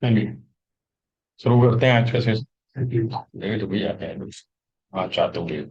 चलिए शुरू करते हैं आज का सेशन। लेट भी जाते हैं। हाँ चाहते हुए।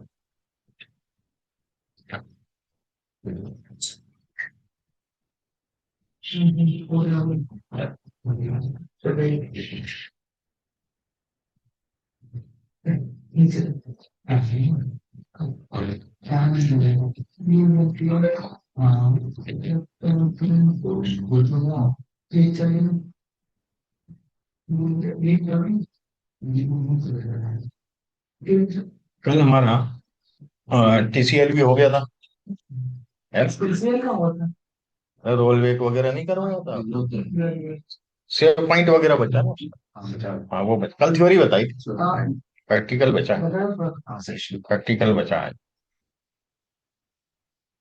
कल हमारा टीसीएल भी हो गया था। टीसीएल का हुआ था। रोल वेक वगैरह नहीं करवाया था। सेव पॉइंट वगैरह बचा ना। हाँ वो बचा, कल थ्योरी बताई थी। प्रैक्टिकल बचा है। प्रैक्टिकल बचा है।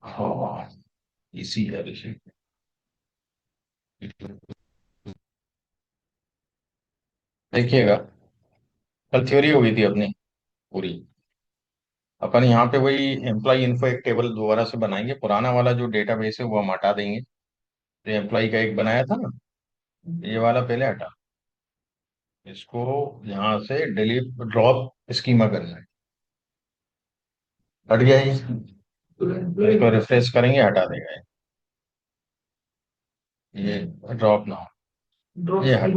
हाँ इसी है ऋषि। देखिएगा, कल थ्योरी हो गई थी अपनी पूरी। अपन यहाँ पे वही एम्प्लॉय इन्फो एक टेबल दोबारा से बनाएंगे। पुराना वाला जो डेटाबेस है वो हम हटा देंगे। तो एम्प्लॉय का एक बनाया था ना, ये वाला पहले हटा। इसको यहाँ से डिलीट ड्रॉप स्कीमा करना है। हट गया ये। इसको रिफ्रेश करेंगे, हटा देगा ये ड्रॉप ना हो। ये हट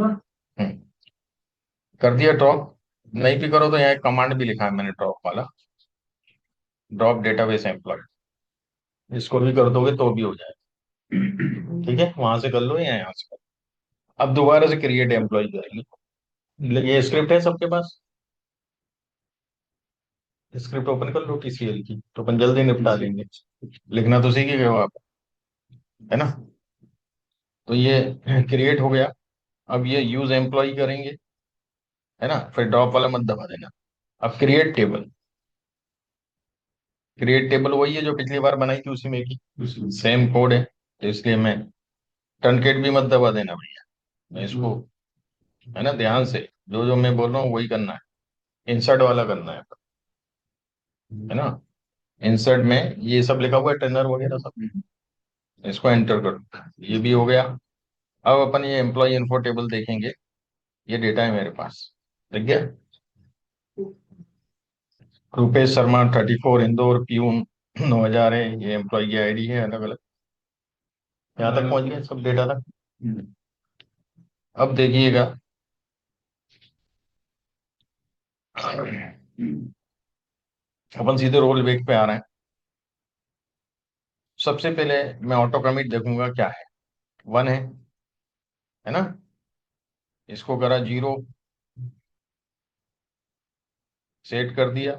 कर दिया ड्रॉप। नहीं भी करो तो यहाँ एक कमांड भी लिखा है मैंने ड्रॉप वाला, ड्रॉप डेटाबेस एम्प्लॉय। इसको भी कर दोगे तो भी हो जाए। ठीक है, वहां से कर लो या यहाँ से कर लो। अब दोबारा से क्रिएट एम्प्लॉय करेंगे। ये स्क्रिप्ट है सबके पास। स्क्रिप्ट ओपन कर लो टीसीएल की, तो अपन जल्दी निपटा देंगे। लिखना तो सीख ही गए हो आप, है ना। तो ये क्रिएट हो गया। अब ये यूज एम्प्लॉय करेंगे, है ना। फिर ड्रॉप वाला मत दबा देना। अब क्रिएट टेबल। क्रिएट टेबल वही है जो पिछली बार बनाई थी, उसी में की सेम कोड है। तो इसलिए मैं टर्नकेट भी मत दबा देना भैया। मैं इसको, है ना, ध्यान से जो जो मैं बोल रहा हूँ वही करना है। इंसर्ट वाला करना है ना। इंसर्ट में ये सब लिखा हुआ है, टर्नर वगैरह सब। इसको एंटर कर दो, ये भी हो गया। अब अपन ये एम्प्लॉय इन्फो टेबल देखेंगे। ये डेटा है मेरे पास, ठीक है। रुपेश शर्मा 34 इंदौर प्यून 9,000 है। ये एम्प्लॉय की आईडी है अलग अलग। यहाँ तक पहुंच गए सब डेटा तक। अब देखिएगा, अपन सीधे रोल बैक पे आ रहे हैं। सबसे पहले मैं ऑटो कमिट देखूंगा क्या है। 1 है ना। इसको करा 0, सेट कर दिया।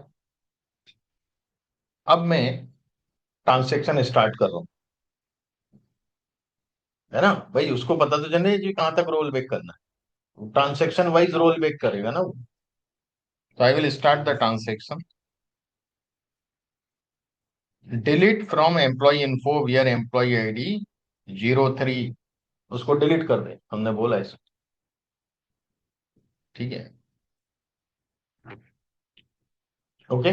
अब मैं ट्रांसेक्शन स्टार्ट कर रहा हूँ, है ना। भाई उसको पता तो चले जी कहाँ तक रोल बैक करना है। ट्रांसेक्शन वाइज रोल बैक करेगा ना वो। तो I will start the transaction. Delete from employ info where employ ID 03। उसको डिलीट कर दे, हमने बोला ऐसा। ठीक है, ओके।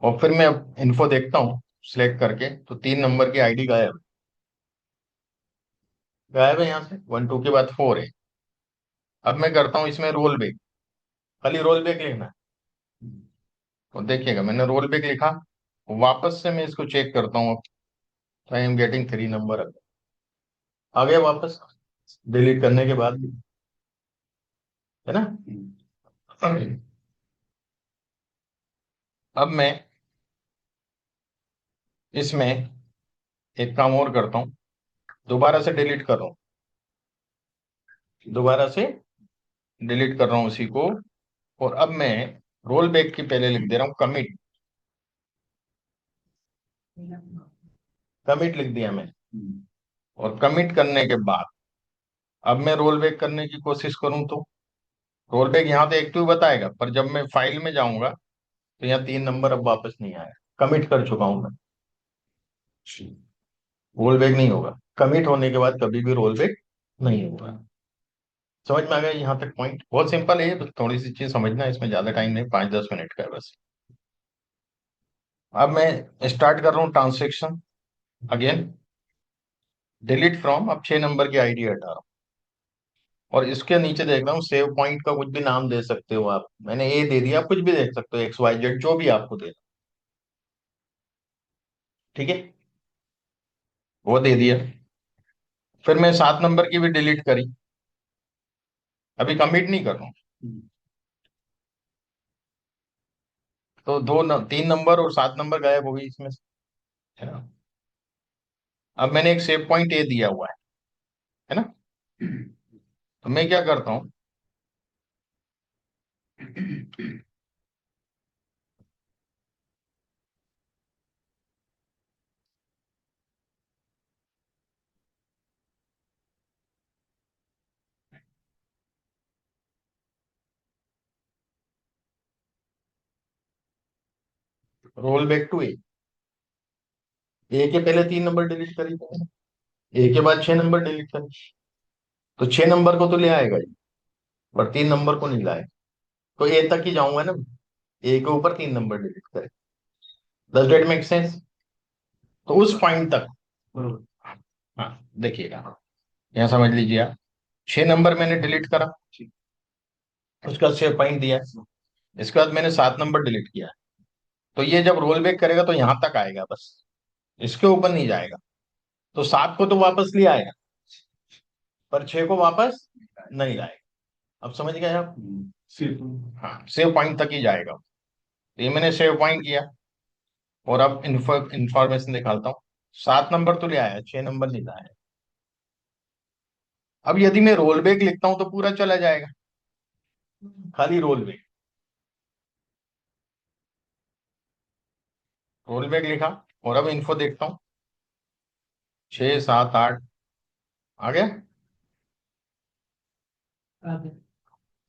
और फिर मैं अब इन्फो देखता हूँ सिलेक्ट करके, तो 3 नंबर की आईडी गायब। गायब है यहाँ से, 1 2 के बाद 4 है। अब मैं करता हूँ इसमें रोल बैक। खाली रोल बैक लिखना है। तो देखिएगा मैंने रोल बैक लिखा। वापस से मैं इसको चेक करता हूँ। I am getting 3 number. आ गया वापस, डिलीट करने के बाद भी, है ना। अब मैं इसमें एक काम और करता हूँ। दोबारा से डिलीट कर रहा हूँ। दोबारा से डिलीट कर रहा हूँ उसी को। और अब मैं रोल बैक की पहले लिख दे रहा हूँ कमिट। कमिट लिख दिया मैं। और कमिट करने के बाद अब मैं रोल बैक करने की कोशिश करूं तो रोल बैक यहाँ तो एक्टिव बताएगा, पर जब मैं फाइल में जाऊंगा तो यहाँ 3 नंबर अब वापस नहीं आया। कमिट कर चुका हूं मैं। रोल बैक नहीं होगा। कमिट होने के बाद कभी भी रोल बैक नहीं होगा। समझ में आ गया यहाँ तक पॉइंट। बहुत सिंपल है ये, बस थोड़ी सी चीज समझना है, इसमें ज्यादा टाइम नहीं, 5 10 मिनट का है बस। अब मैं स्टार्ट कर रहा हूँ ट्रांसेक्शन अगेन। डिलीट फ्रॉम, अब 6 नंबर की आईडी हटा रहा हूँ। और इसके नीचे देख रहा हूँ सेव पॉइंट का कुछ भी नाम दे सकते हो आप, मैंने ए दे दिया, आप कुछ भी देख सकते हो, एक्स वाई जेड जो भी आपको दे, ठीक है, वो दे दिया। फिर मैं 7 नंबर की भी डिलीट करी, अभी कमिट नहीं कर रहा हूँ। तो 3 नंबर और 7 नंबर गायब हो गई इसमें से, है ना। अब मैंने एक सेव पॉइंट ए दिया हुआ है ना। तो मैं क्या करता हूँ, रोल बैक टू ए के पहले 3 नंबर डिलीट करी थे मैंने, ए के बाद 6 नंबर डिलीट करी, तो 6 नंबर को तो ले आएगा ही, पर 3 नंबर को नहीं लाएगा। तो ए तक ही जाऊंगा ना, ए के ऊपर 3 नंबर डिलीट करे। Does that make sense? तो उस पॉइंट तक, हाँ देखिएगा, यहाँ समझ लीजिए आप, 6 नंबर मैंने डिलीट करा, उसके बाद 6 पॉइंट दिया, इसके बाद मैंने 7 नंबर डिलीट किया, तो ये जब रोल बैक करेगा तो यहां तक आएगा बस, इसके ऊपर नहीं जाएगा। तो 7 को तो वापस ले आएगा, पर 6 को वापस नहीं लाएगा। अब समझ गए आप? हाँ, सेव पॉइंट तक ही जाएगा। तो ये मैंने सेव पॉइंट किया, और अब इंफॉर्मेशन निकालता हूँ। 7 नंबर तो ले आया, 6 नंबर नहीं लाया। अब यदि मैं रोल बैक लिखता हूं तो पूरा चला जाएगा, खाली रोल बैक, रोल बैक लिखा, और अब इन्फो देखता हूँ, 6 7 8 आ गया।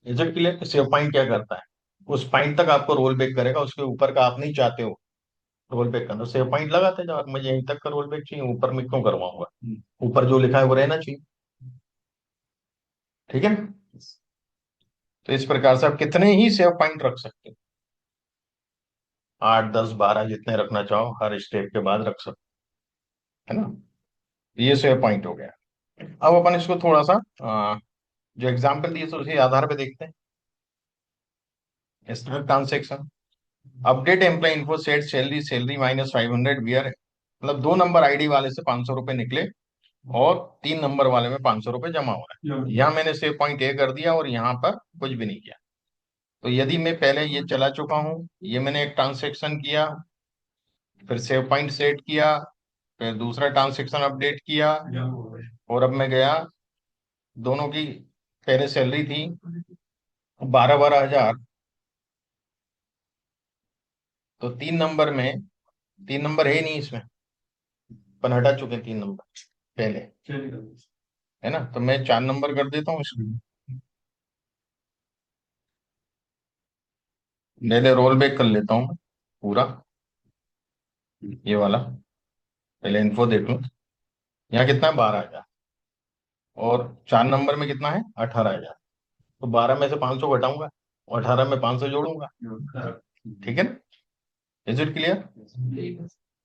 Result clear. सेव पॉइंट क्या करता है, उस पॉइंट तक आपको रोल बैक करेगा, उसके ऊपर का आप नहीं चाहते हो रोल बैक करना, सेव पॉइंट लगाते जाओ, मुझे यहीं तक का रोल बैक चाहिए, ऊपर में क्यों करवाऊंगा, ऊपर जो लिखा है वो रहना चाहिए, ठीक है ना। तो इस प्रकार से आप कितने ही सेव पॉइंट रख सकते हो, 8 10 12 जितने रखना चाहो, हर स्टेप के बाद रख सकते हो, है ना। ये सेव पॉइंट हो गया। अब अपन इसको थोड़ा सा जो एग्जाम्पल दिए तो उसी आधार पे देखते हैं। Start transaction, update employ info set salary, salary minus 500 where, मतलब 2 नंबर आईडी वाले से 500 रुपये निकले, और 3 नंबर वाले में 500 रुपये जमा हुआ है। यहाँ मैंने सेव पॉइंट ए कर दिया और यहाँ पर कुछ भी नहीं किया। तो यदि मैं पहले ये चला चुका हूँ, ये मैंने एक ट्रांसेक्शन किया, फिर सेव पॉइंट सेट किया, फिर दूसरा ट्रांसेक्शन अपडेट किया, और अब मैं गया, दोनों की पहले सैलरी थी 12 12 हजार, तो 3 नंबर में 3 नंबर है ही नहीं इसमें, अपन हटा चुके हैं 3 नंबर पहले, है ना। तो मैं 4 नंबर कर देता हूँ इसको, पहले रोल बैक कर लेता हूँ मैं पूरा, ये वाला, पहले इन्फो देख लूँ। यहाँ कितना है, 12 हजार, और 4 नंबर में कितना है, 18 हजार। तो 12 में से 500 घटाऊंगा, और 18 में 500 जोड़ूंगा, ठीक है ना। Is it clear?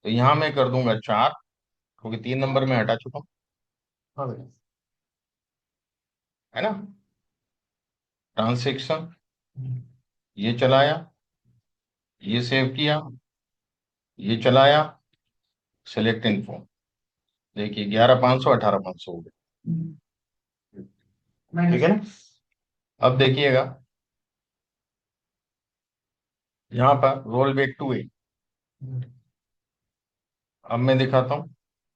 तो यहाँ मैं कर दूंगा 4, क्योंकि 3 नंबर में हटा चुका हूँ, हाँ भाई, है ना। ट्रांसेक्शन, ये चलाया, ये सेव किया, ये चलाया, सिलेक्ट इन्फो, देखिए 11 500 18 500 हो गए, ठीक है ना। अब देखिएगा, यहाँ पर रोल बैक टू ए, अब मैं दिखाता हूँ।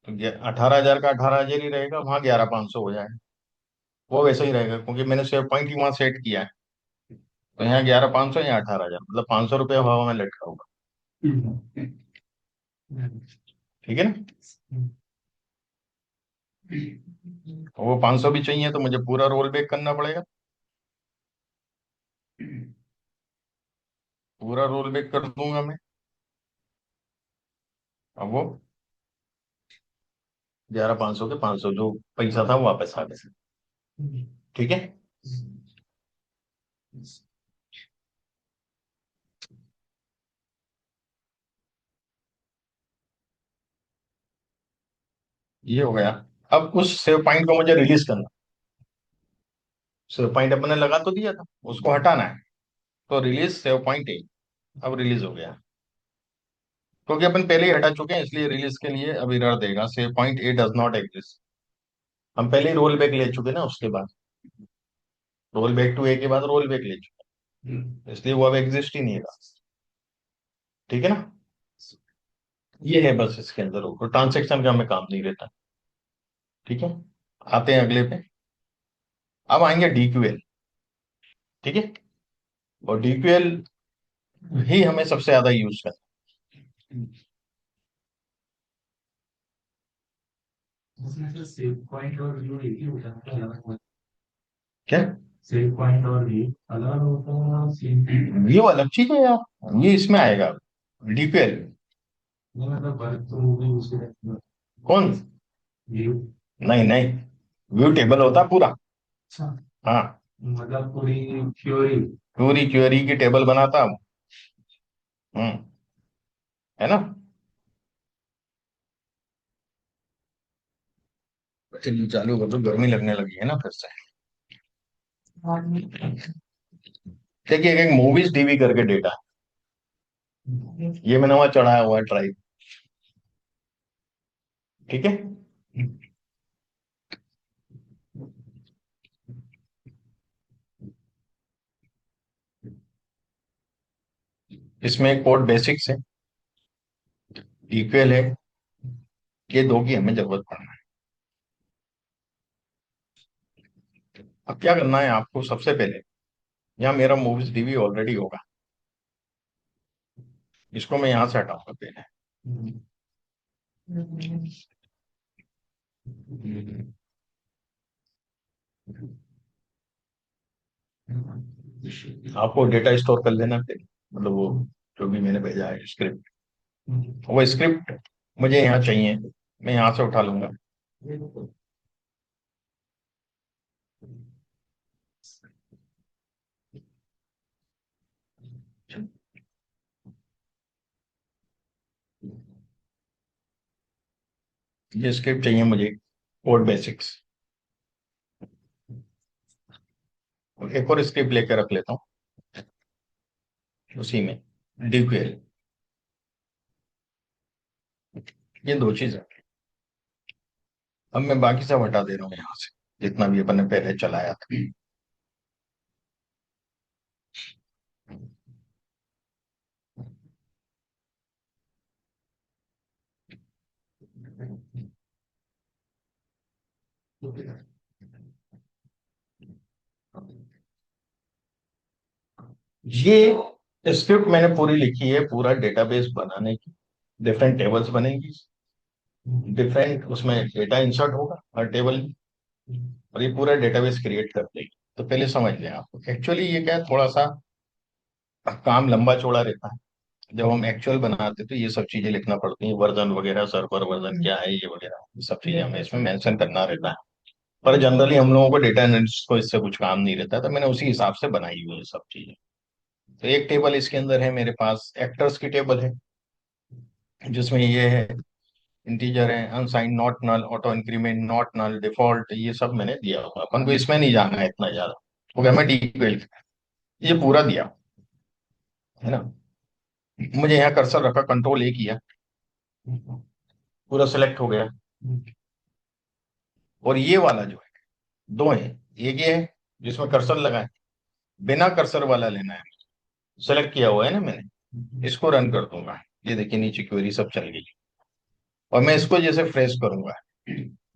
तो 18 हजार का 18 हजार ही रहेगा, वहां 11 500 हो जाएगा, वो वैसे ही रहेगा, क्योंकि मैंने सेव पॉइंट ही वहां सेट किया है। तो यहाँ 11 500, यहाँ 18 हजार, मतलब 500 रुपये हवा में लटका होगा, ठीक है ना। तो वो 500 भी चाहिए, तो मुझे पूरा रोल बैक करना पड़ेगा, पूरा रोल बैक कर दूंगा मैं। अब वो 11 500 के 500 जो पैसा था वो वापस आ गया, ठीक है। ये हो गया। अब उस सेव पॉइंट को मुझे रिलीज करना, सेव पॉइंट अपने लगा तो दिया था, उसको हटाना है, तो रिलीज सेव पॉइंट ए, अब रिलीज हो गया, क्योंकि अपन पहले ही हटा चुके हैं, इसलिए रिलीज के लिए अब एरर देगा, save point A does not exist. हम पहले ही रोल बैक ले चुके ना, उसके बाद रोल बैक टू ए के बाद रोल बैक ले चुके इसलिए वो अब एग्जिस्ट ही नहीं है। ठीक है ना, ये है बस इसके अंदर, तो ट्रांसेक्शन का हमें काम नहीं रहता। ठीक है, आते हैं अगले पे। अब आएंगे डीक्यूएल। ठीक है, और डीक्यूएल ही हमें सबसे ज्यादा यूज करना सेव पॉइंट और व्यू एक ही होता है क्या। सेव पॉइंट और व्यू अलग होता है सेम ये वो अलग चीज है यार, ये इसमें आएगा डीक्यूएल। मतलब वर्क तो वो भी उसी रहती है कौन। व्यू नहीं नहीं, व्यू टेबल होता है पूरा। अच्छा हाँ, मतलब पूरी थ्योरी पूरी क्वेरी की टेबल बनाता हूँ। हम्म, है ना। चलिए चालू कर दो, गर्मी लगने लगी है ना फिर से। देखिए, एक मूवीज टीवी करके डेटा, ये मैंने वहां चढ़ाया हुआ है ड्राइव। ठीक है, इसमें एक कोड बेसिक्स है, इक्वल है, ये दो की हमें जरूरत पड़ना है। अब क्या करना है आपको, सबसे पहले यहाँ मेरा मूवीज टीवी ऑलरेडी होगा, इसको मैं यहाँ से हटाऊंगा पहले। आपको डेटा स्टोर कर लेना फिर, मतलब वो जो भी मैंने भेजा है स्क्रिप्ट, वो स्क्रिप्ट मुझे यहाँ चाहिए, मैं यहाँ से उठा लूंगा। ये स्क्रिप्ट चाहिए मुझे, कोड बेसिक्स। एक और स्क्रिप्ट लेकर रख लेता हूँ उसी में, डीक्यूएल। ये दो चीजें, अब मैं बाकी सब हटा दे रहा हूँ यहाँ से, जितना भी अपन ने पहले चलाया था। ये स्क्रिप्ट मैंने पूरी लिखी है, पूरा डेटाबेस बनाने की, डिफरेंट टेबल्स बनेंगी, डिफरेंट उसमें डेटा इंसर्ट होगा हर टेबल में, और ये पूरा डेटाबेस क्रिएट कर देगी। तो पहले समझ लें आप, एक्चुअली ये क्या है, थोड़ा सा काम लंबा चौड़ा रहता है। जब हम एक्चुअल बनाते तो ये सब चीजें लिखना पड़ती हैं, वर्जन वगैरह, सर्वर वर्जन क्या है, ये वगैरह, ये सब चीजें हमें इसमें मेंशन करना रहता है। पर जनरली हम लोगों को डेटा एनालिस्ट को इससे कुछ काम नहीं रहता, तो मैंने उसी हिसाब से बनाई हुई है सब चीजें। तो एक टेबल इसके अंदर है मेरे पास, एक्टर्स की टेबल है, जिसमें ये है, इंटीजर है, unsigned, not null, auto increment, not null, default, ये सब मैंने दिया हुआ, अपन को इसमें नहीं जाना है इतना ज्यादा, क्योंकि हमें डीटेल ये पूरा दिया है ना। मुझे यहाँ कर्सर रखा, कंट्रोल ए किया, पूरा सेलेक्ट हो गया। और ये वाला जो है, दो है, एक ये है जिसमें कर्सर लगा है, बिना कर्सर वाला लेना है, सेलेक्ट किया हुआ है ना मैंने, इसको रन कर दूंगा। ये देखिए नीचे क्वेरी सब चल गई, और मैं इसको जैसे फ्रेश करूंगा,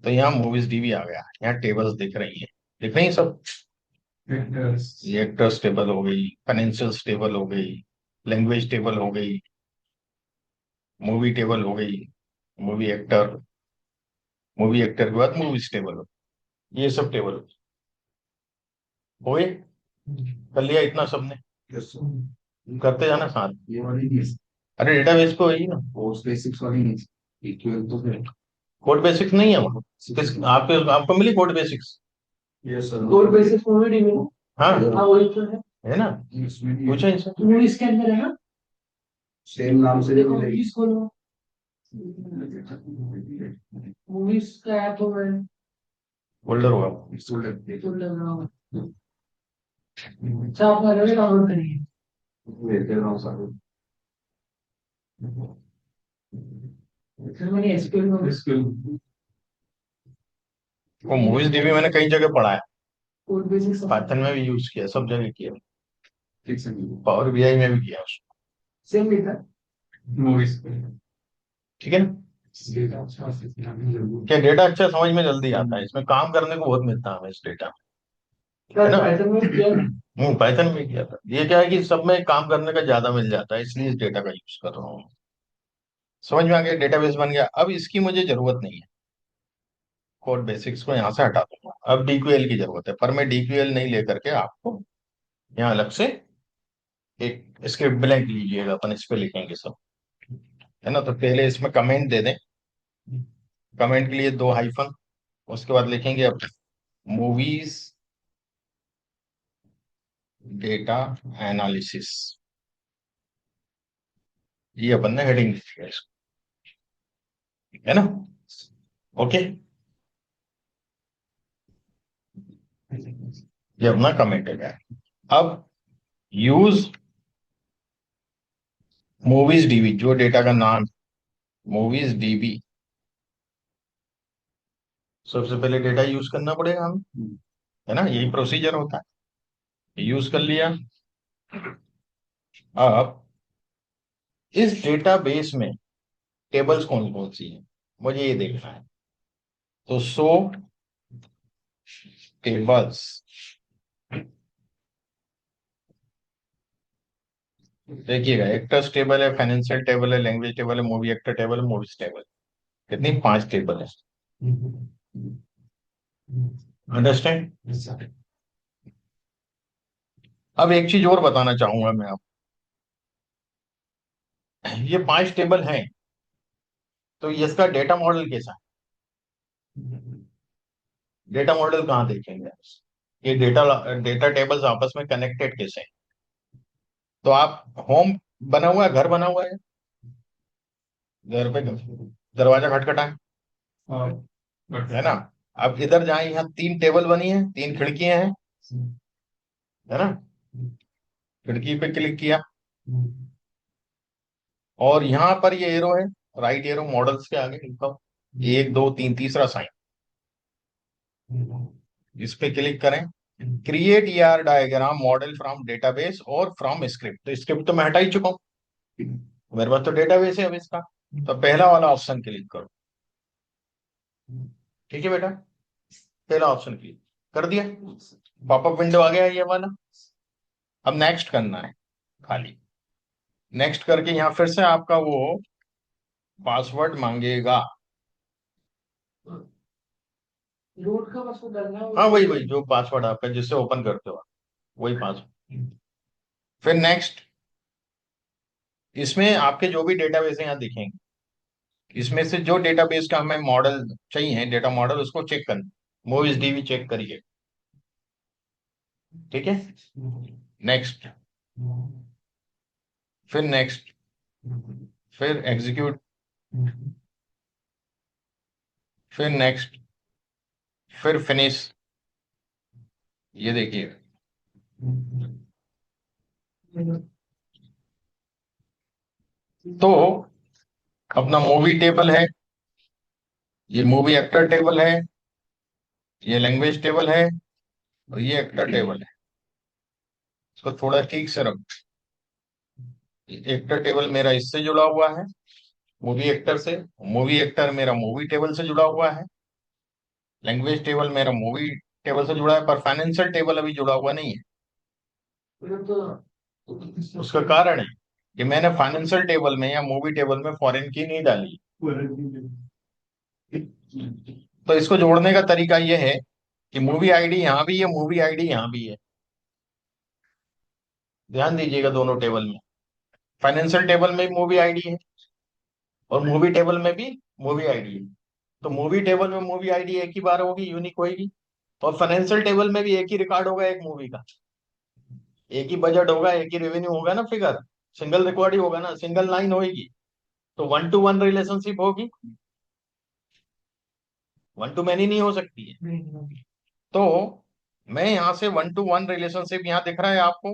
तो यहाँ मूवीज डीबी आ गया, यहाँ टेबल्स दिख रही है, दिख रही है सब। ये एक्टर्स टेबल हो गई, फाइनेंशियल्स टेबल हो गई, लैंग्वेज टेबल हो गई, मूवी टेबल हो गई, मूवी एक्टर, मूवी एक्टर के बाद मूवीज टेबल हो, ये सब टेबल हो गए। कर लिया इतना सबने, करते जाना साथ। ये वाली नहीं अरे डेटाबेस पे वही ना, कोर्स बेसिक्स वाली नहीं इक्वल तो है कोड बेसिक्स नहीं है वहाँ, आपको आपको मिली code basics. Yes sir core basics movie में हाँ हाँ वही तो है ना, इसमें पूछो इनसे। मूवी इसके अंदर है ना सेम नाम से देखो मूवीज खोलो मूवीज का ऐप होगा फोल्डर होगा। फोल्डर अच्छा आप अलग डाउनलोड करिए। भेज रहा हूँ सारे। फिर मैंने एसक्यूएल वो मूवीज डीबी मैंने कई जगह पढ़ा है, कोड बेसिक सब पाइथन में भी यूज किया, सब जगह किया, ठीक से पावर बीआई में भी किया उसको। सेम लिखा मूवीज ठीक है ना। डेटा अच्छा से जरूर। क्या डेटा अच्छा समझ में जल्दी आता है, इसमें काम करने को बहुत मिलता है हमें इस डेटा में, है क्या ना। पाइथन में किया ना? पाइथन में किया था, ये क्या है कि सब में काम करने का ज्यादा मिल जाता है, इसलिए इस डेटा का यूज कर रहा हूँ। समझ में आ गया, डेटाबेस बन गया, अब इसकी मुझे जरूरत नहीं है, कोड बेसिक्स को यहाँ से हटा दूंगा, अब डीक्यूएल की जरूरत है, पर मैं डीक्यूएल नहीं लेकर के आपको यहाँ अलग से एक स्क्रिप्ट ब्लैंक लीजिएगा, अपन इस पे लिखेंगे सब, है ना। तो पहले इसमें कमेंट दे दें, कमेंट के लिए 2 हाइफन, उसके बाद लिखेंगे अब मूवीज डेटा एनालिसिस, ये अपन ने हेडिंग दी है इसको, है ना। ओके, ये अपना कमेंट है। अब यूज मूवीज डीबी, जो डेटा का नाम मूवीज डीबी, सबसे पहले डेटा यूज करना पड़ेगा हमें, है ना, यही प्रोसीजर होता है, यूज कर लिया। अब इस डेटाबेस में टेबल्स कौन कौन सी हैं, मुझे ये देखना है। तो शो टेबल्स, देखिएगा एक्टर्स टेबल है, फाइनेंशियल टेबल है, लैंग्वेज टेबल है, मूवी एक्टर टेबल है, मूवीज टेबल, कितनी 5 टेबल है, अंडरस्टैंड। अब एक चीज और बताना चाहूंगा मैं आपको, ये 5 टेबल हैं, तो इसका डेटा मॉडल कैसा है, डेटा मॉडल कहाँ देखेंगे, ये डेटा डेटा टेबल्स आपस में कनेक्टेड कैसे हैं। तो आप होम बना हुआ है, घर बना हुआ है, घर पे दरवाजा खटखटा है ना। अब इधर जाए, यहाँ 3 टेबल बनी है, 3 खिड़कियां हैं, है ना। खिड़की पे क्लिक किया, और यहाँ पर ये एरो है, राइट एरो मॉडल्स के आगे लिखा 1 2 3, तीसरा साइन, इस पे क्लिक करें, create ER diagram model from database और फ्रॉम स्क्रिप्ट, तो स्क्रिप्ट तो मैं हटा ही चुका हूँ, मेरे पास तो डेटाबेस है अब इसका। तो पहला वाला ऑप्शन क्लिक करो, ठीक है बेटा, पहला ऑप्शन क्लिक कर दिया, पॉपअप विंडो आ गया ये वाला। अब नेक्स्ट करना है खाली, नेक्स्ट करके यहाँ फिर से आपका वो पासवर्ड मांगेगा, रोड का बस वो करना है हाँ वही वही जो पासवर्ड आपका जिससे ओपन करते हो आप, वही पासवर्ड। फिर नेक्स्ट, इसमें आपके जो भी डेटाबेस है यहाँ दिखेंगे, इसमें से जो डेटाबेस का हमें मॉडल चाहिए, डेटा मॉडल, उसको चेक करना, मूवीज डीबी चेक करिए, ठीक है। नेक्स्ट, फिर नेक्स्ट, फिर एग्जीक्यूट, फिर नेक्स्ट, फिर फिनिश, ये देखिए। तो अपना मूवी टेबल है, ये मूवी एक्टर टेबल है, ये लैंग्वेज टेबल है, और ये एक्टर टेबल है, इसको थोड़ा ठीक से रखो। एक्टर टेबल मेरा इससे जुड़ा हुआ है, मूवी एक्टर से, मूवी एक्टर मेरा मूवी टेबल से जुड़ा हुआ है, लैंग्वेज टेबल मेरा मूवी टेबल से जुड़ा है, पर फाइनेंशियल टेबल अभी जुड़ा हुआ नहीं है। उसका कारण है कि मैंने फाइनेंशियल टेबल में या मूवी टेबल में फॉरेन की नहीं डाली, तो इसको जोड़ने का तरीका यह है कि मूवी आईडी यहाँ भी है, मूवी आईडी यहाँ भी है, ध्यान दीजिएगा दोनों टेबल में, फाइनेंशियल टेबल में भी मूवी आईडी है, और मूवी टेबल में भी मूवी आईडी है। तो मूवी टेबल में मूवी आईडी एक ही बार होगी, यूनिक होगी, और फाइनेंशियल टेबल में भी एक ही रिकॉर्ड होगा एक मूवी का, एक ही बजट होगा, एक ही रेवेन्यू होगा ना, फिगर सिंगल रिकॉर्ड ही होगा ना, सिंगल लाइन होगी, तो 1 to 1 रिलेशनशिप होगी, 1 to many नहीं हो सकती है। तो मैं यहाँ से 1-to-1 रिलेशनशिप यहाँ दिख रहा है आपको।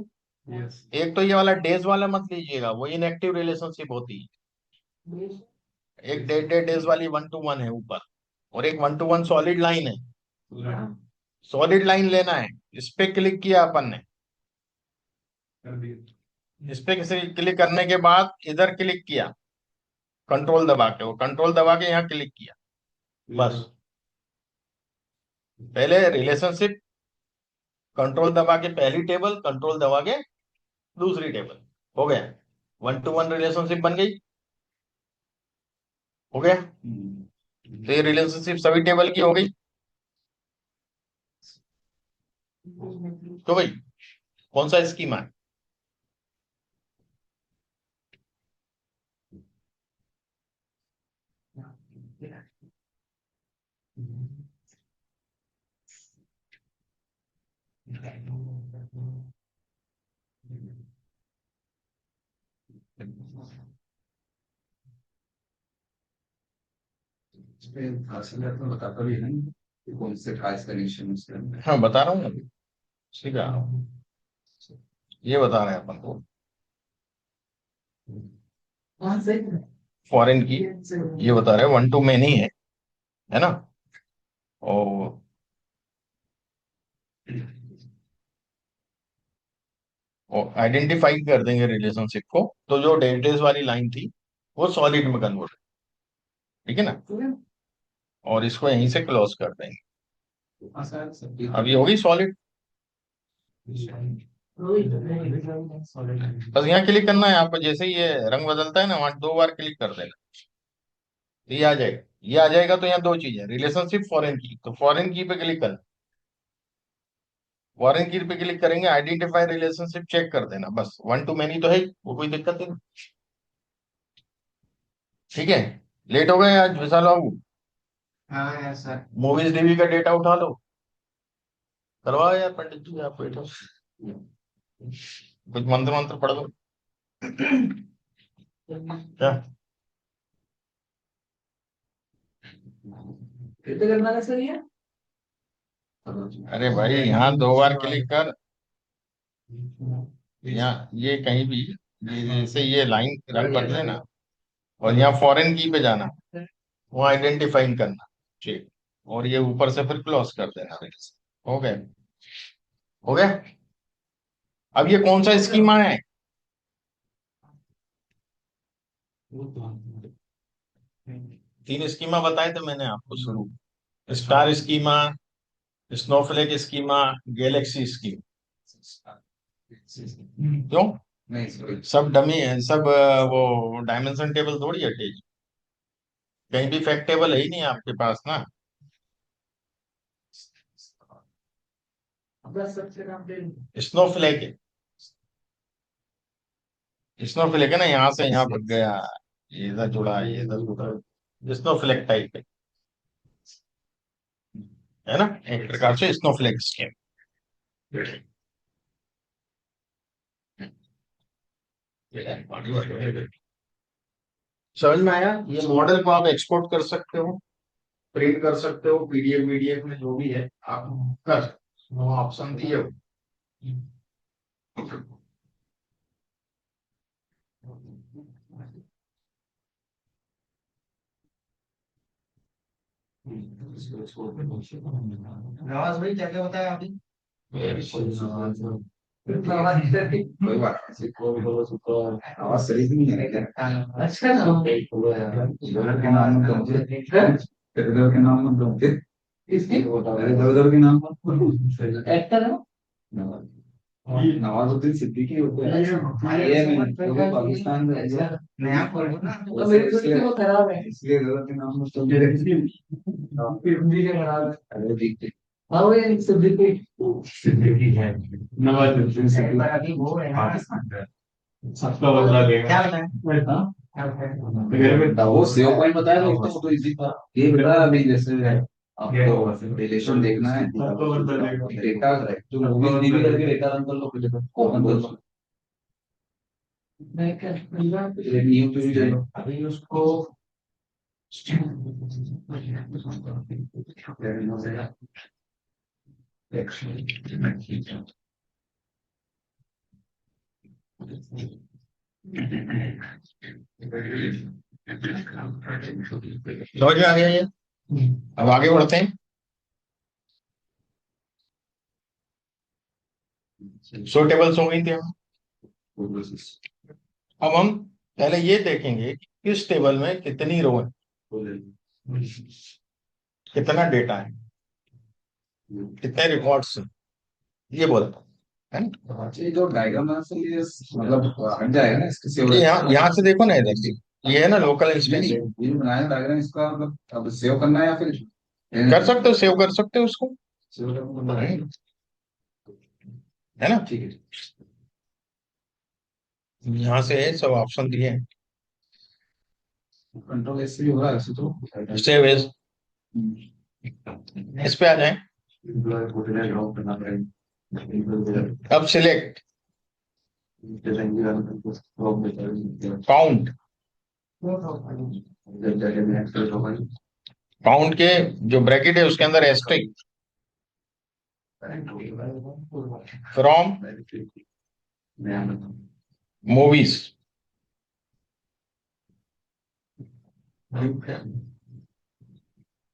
एक तो ये वाला डेज वाला मत लीजिएगा, वो इनएक्टिव रिलेशनशिप होती है। एक डेज वाली 1-to-1 है ऊपर, और एक 1-to-1 सॉलिड लाइन है। सॉलिड लाइन लेना है, इस पे क्लिक किया अपन ने। इस पे क्लिक करने के बाद इधर क्लिक किया, कंट्रोल दबा के, वो कंट्रोल दबा के यहाँ क्लिक किया, बस। पहले रिलेशनशिप, कंट्रोल दबा के पहली टेबल, कंट्रोल दबा के दूसरी टेबल, हो गया। 1-to-1 रिलेशनशिप बन गई, हो गया। तो ये रिलेशनशिप सभी टेबल की हो गई। तो भाई कौन सा स्कीमा है? इसमें असल में तो बताता भी नहीं कि कौन से खास कनेक्शन उसके अंदर। हाँ बता रहा हूँ अभी, ठीक है। ये बता रहे हैं अपन को फॉरेन की, ये बता रहे हैं 1-to मैनी है ना। और आइडेंटिफाई कर देंगे रिलेशनशिप को, तो जो डेज वाली लाइन थी वो सॉलिड में कन्वर्ट, ठीक है ना। और इसको यहीं से क्लोज कर देंगे। अब ये होगी सॉलिड। बस यहाँ क्लिक करना है आपको, जैसे ही ये रंग बदलता है ना, वहां 2 बार क्लिक कर देना, तो ये आ जाएगा। ये आ जाएगा तो यहाँ दो चीजें, रिलेशनशिप फॉरेन की, तो फॉरेन की पे क्लिक करना। फॉरेन की पे क्लिक करेंगे, आइडेंटिफाई रिलेशनशिप चेक कर देना, बस। 1-to मैनी तो है ही, वो कोई दिक्कत नहीं। ठीक है। लेट हो गए आज विशाल बाबू, हाँ यार सर। मूवीज डीवी का डेटा उठा लो, करवाओ यार पंडित जी, आप बैठो, कुछ मंत्र मंत्र पढ़ दो। क्या? कितने करना है सर ये? अरे भाई यहाँ 2 बार क्लिक कर, यहाँ ये कहीं भी, ये जैसे ये लाइन रंग बदले ना, और यहाँ फॉरेन की पे जाना, वो आइडेंटिफाई करना, ठीक। और ये ऊपर से फिर क्लोज कर देना। हो गए, हो गया। अब ये कौन सा स्कीमा है? तीन स्कीमा बताए थे मैंने आपको शुरू, star schema, Snowflake schema, Galaxy scheme. क्यों? नहीं सर। सब डमी है, सब वो डायमेंशन टेबल थोड़ी है, कहीं भी फैक्ट टेबल है ही नहीं आपके पास ना। स्नोफ्लेक है, स्नोफ्लेक है ना, यहाँ से यहाँ भाग गया, ये इधर जुड़ा, ये इधर जुड़ा, स्नोफ्लेक टाइप है ना, एक प्रकार से स्नोफ्लेक स्कीम। समझ में आया? ये मॉडल को आप एक्सपोर्ट कर सकते हो, प्रिंट कर सकते हो, पीडीएफ वीडीएफ में जो भी है आप कर सकते हो, वो ऑप्शन दिए हो। नवाज भाई क्या क्या बताया आपने? कोई बात नहीं, आवाज सही से नहीं है क्या? अच्छा ना, इधर के नाम मत लो, इधर के नाम मत लो, इसकी इधर के नाम मत लो। एक्टर है नवाज, नवाजुद्दीन सिद्दीकी होते हैं। ये नहीं तो वो पाकिस्तान में नया खोल ना, तो मेरी स्थिति वो खराब है, इसलिए इधर के नाम मत लो। हिंदी के खराब है। अरे ठीक, हाँ वो ये सिद्दीकी, सिद्दीकी है नवाजुद्दीन सिद्दीकी, वो है पाकिस्तान का। सबका बदला लेगा क्या बताया? हाँ वो सेव पॉइंट बताया था, तो इजी था। ये बता अभी जैसे आपको रिलेशन देखना है, डेटा जो मूवीज डीबी करके डेटा रन कर लो, पहले तो कौन कर लो, न्यू पे भी जाइए अभी उसको। समझ में आ गया ये? अब आगे बढ़ते हैं। सो टेबल्स हो गई थी हम। अब हम पहले ये देखेंगे कि किस टेबल में कितनी रो है, कितना डेटा है, कितने रिकॉर्ड्स हैं, ये बोलता है ना। ये जो डायग्राम है सर, ये मतलब हट जाएगा ना इसके सेव? यहाँ से देखो ना, इधर से ये है ना लोकल इंस्टेंस। ये जो बनाया डायग्राम, इसका मतलब अब सेव करना है या फिर कर सकते हो, सेव कर सकते हो उसको, सेव करना है? है ना। ठीक है। यहाँ से सब ऑप्शन दिए हैं। कंट्रोल एस से भी हो रहा है वैसे तो। सेव एज, इस पे आ जाए। अब सिलेक्ट काउंट, काउंट के जो ब्रैकेट है उसके अंदर asterisk from movies,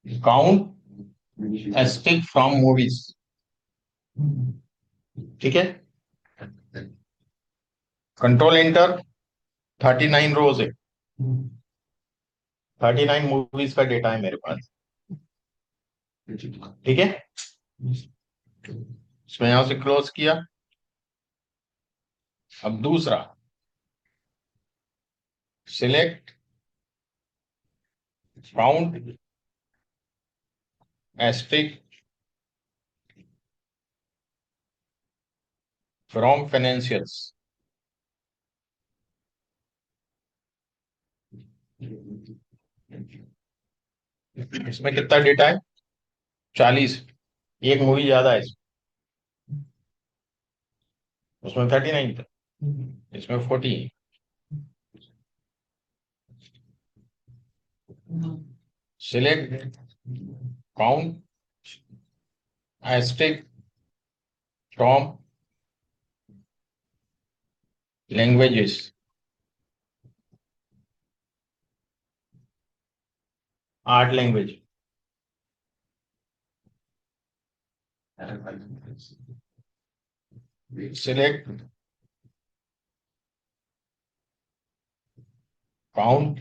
count asterisk from movies, ठीक है। कंट्रोल एंटर, 39 रोज है, 39 मूवीज का डेटा है मेरे पास, ठीक है। इसमें यहां से क्लोज किया। अब दूसरा select count asterisk from financials, इसमें कितना डेटा है, 40, एक मूवी ज्यादा है उसमें 39 था, इसमें 40 है। Select count asterisk from languages, 8 language. Select count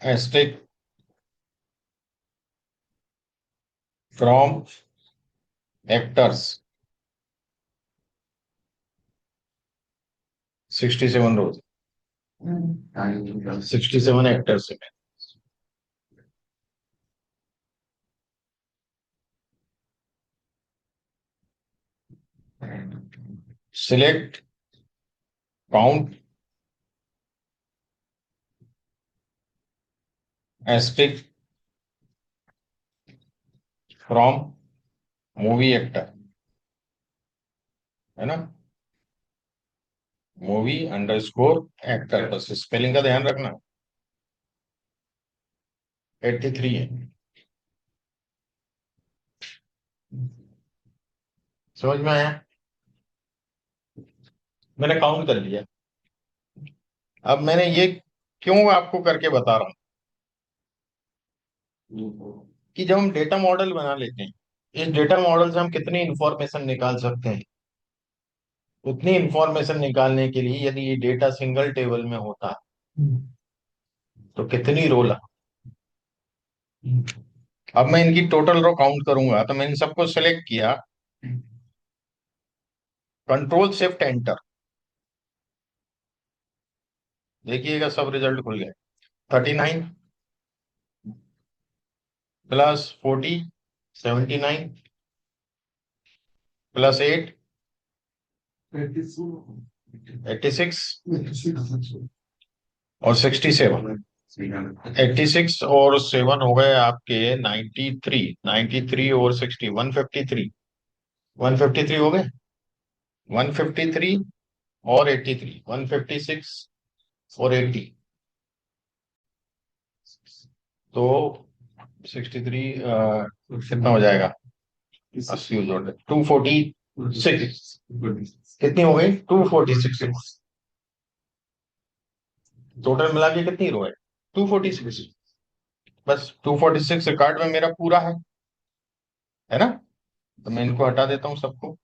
asterisk from actors, 67 rows, 67 actors है। Select count asterisk from movie actor, है ना, मूवी अंडरस्कोर एक्टर, बस स्पेलिंग का ध्यान रखना। 83 है, समझ में आया? मैंने काउंट कर लिया। अब मैंने ये क्यों आपको करके बता रहा हूं कि जब हम डेटा मॉडल बना लेते हैं, इस डेटा मॉडल से हम कितनी इंफॉर्मेशन निकाल सकते हैं। उतनी इंफॉर्मेशन निकालने के लिए यदि ये डेटा सिंगल टेबल में होता तो कितनी रो लगा। अब मैं इनकी टोटल रो काउंट करूंगा, तो मैंने सबको सेलेक्ट किया, कंट्रोल शिफ्ट एंटर, देखिएगा सब रिजल्ट खुल गए। 39 प्लस 40, 79 प्लस 8, 86 और 67। 86 और 7 हो गए आपके 93, 93 और 60, 153, 153 हो गए, 153 और 83, 156 और 80, तो 63 कितना हो जाएगा, 80 जोड़ 246 कितनी हो गई? 246। टोटल मिला के कितनी रो है? 246। बस 246 रिकॉर्ड में मेरा पूरा है ना? तो मैं इनको हटा देता हूँ सबको।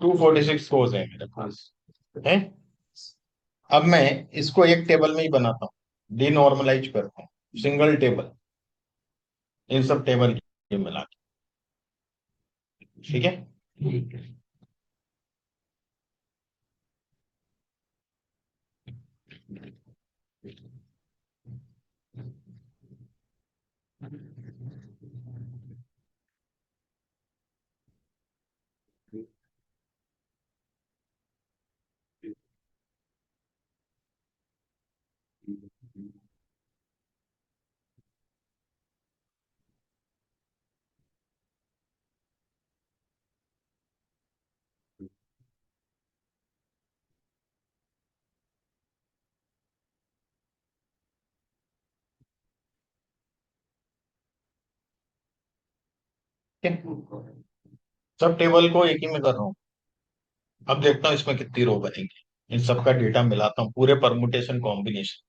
246 रोज है मेरे पास है। अब मैं इसको एक टेबल में ही बनाता हूँ, डिनॉर्मलाइज करता हूँ, सिंगल टेबल, इन सब टेबल के मिला के। ठीक है। सब टेबल को एक ही में कर रहा हूँ। अब देखता हूँ इसमें कितनी रो बनेंगी, इन सबका डेटा मिलाता हूँ, पूरे परमुटेशन कॉम्बिनेशन।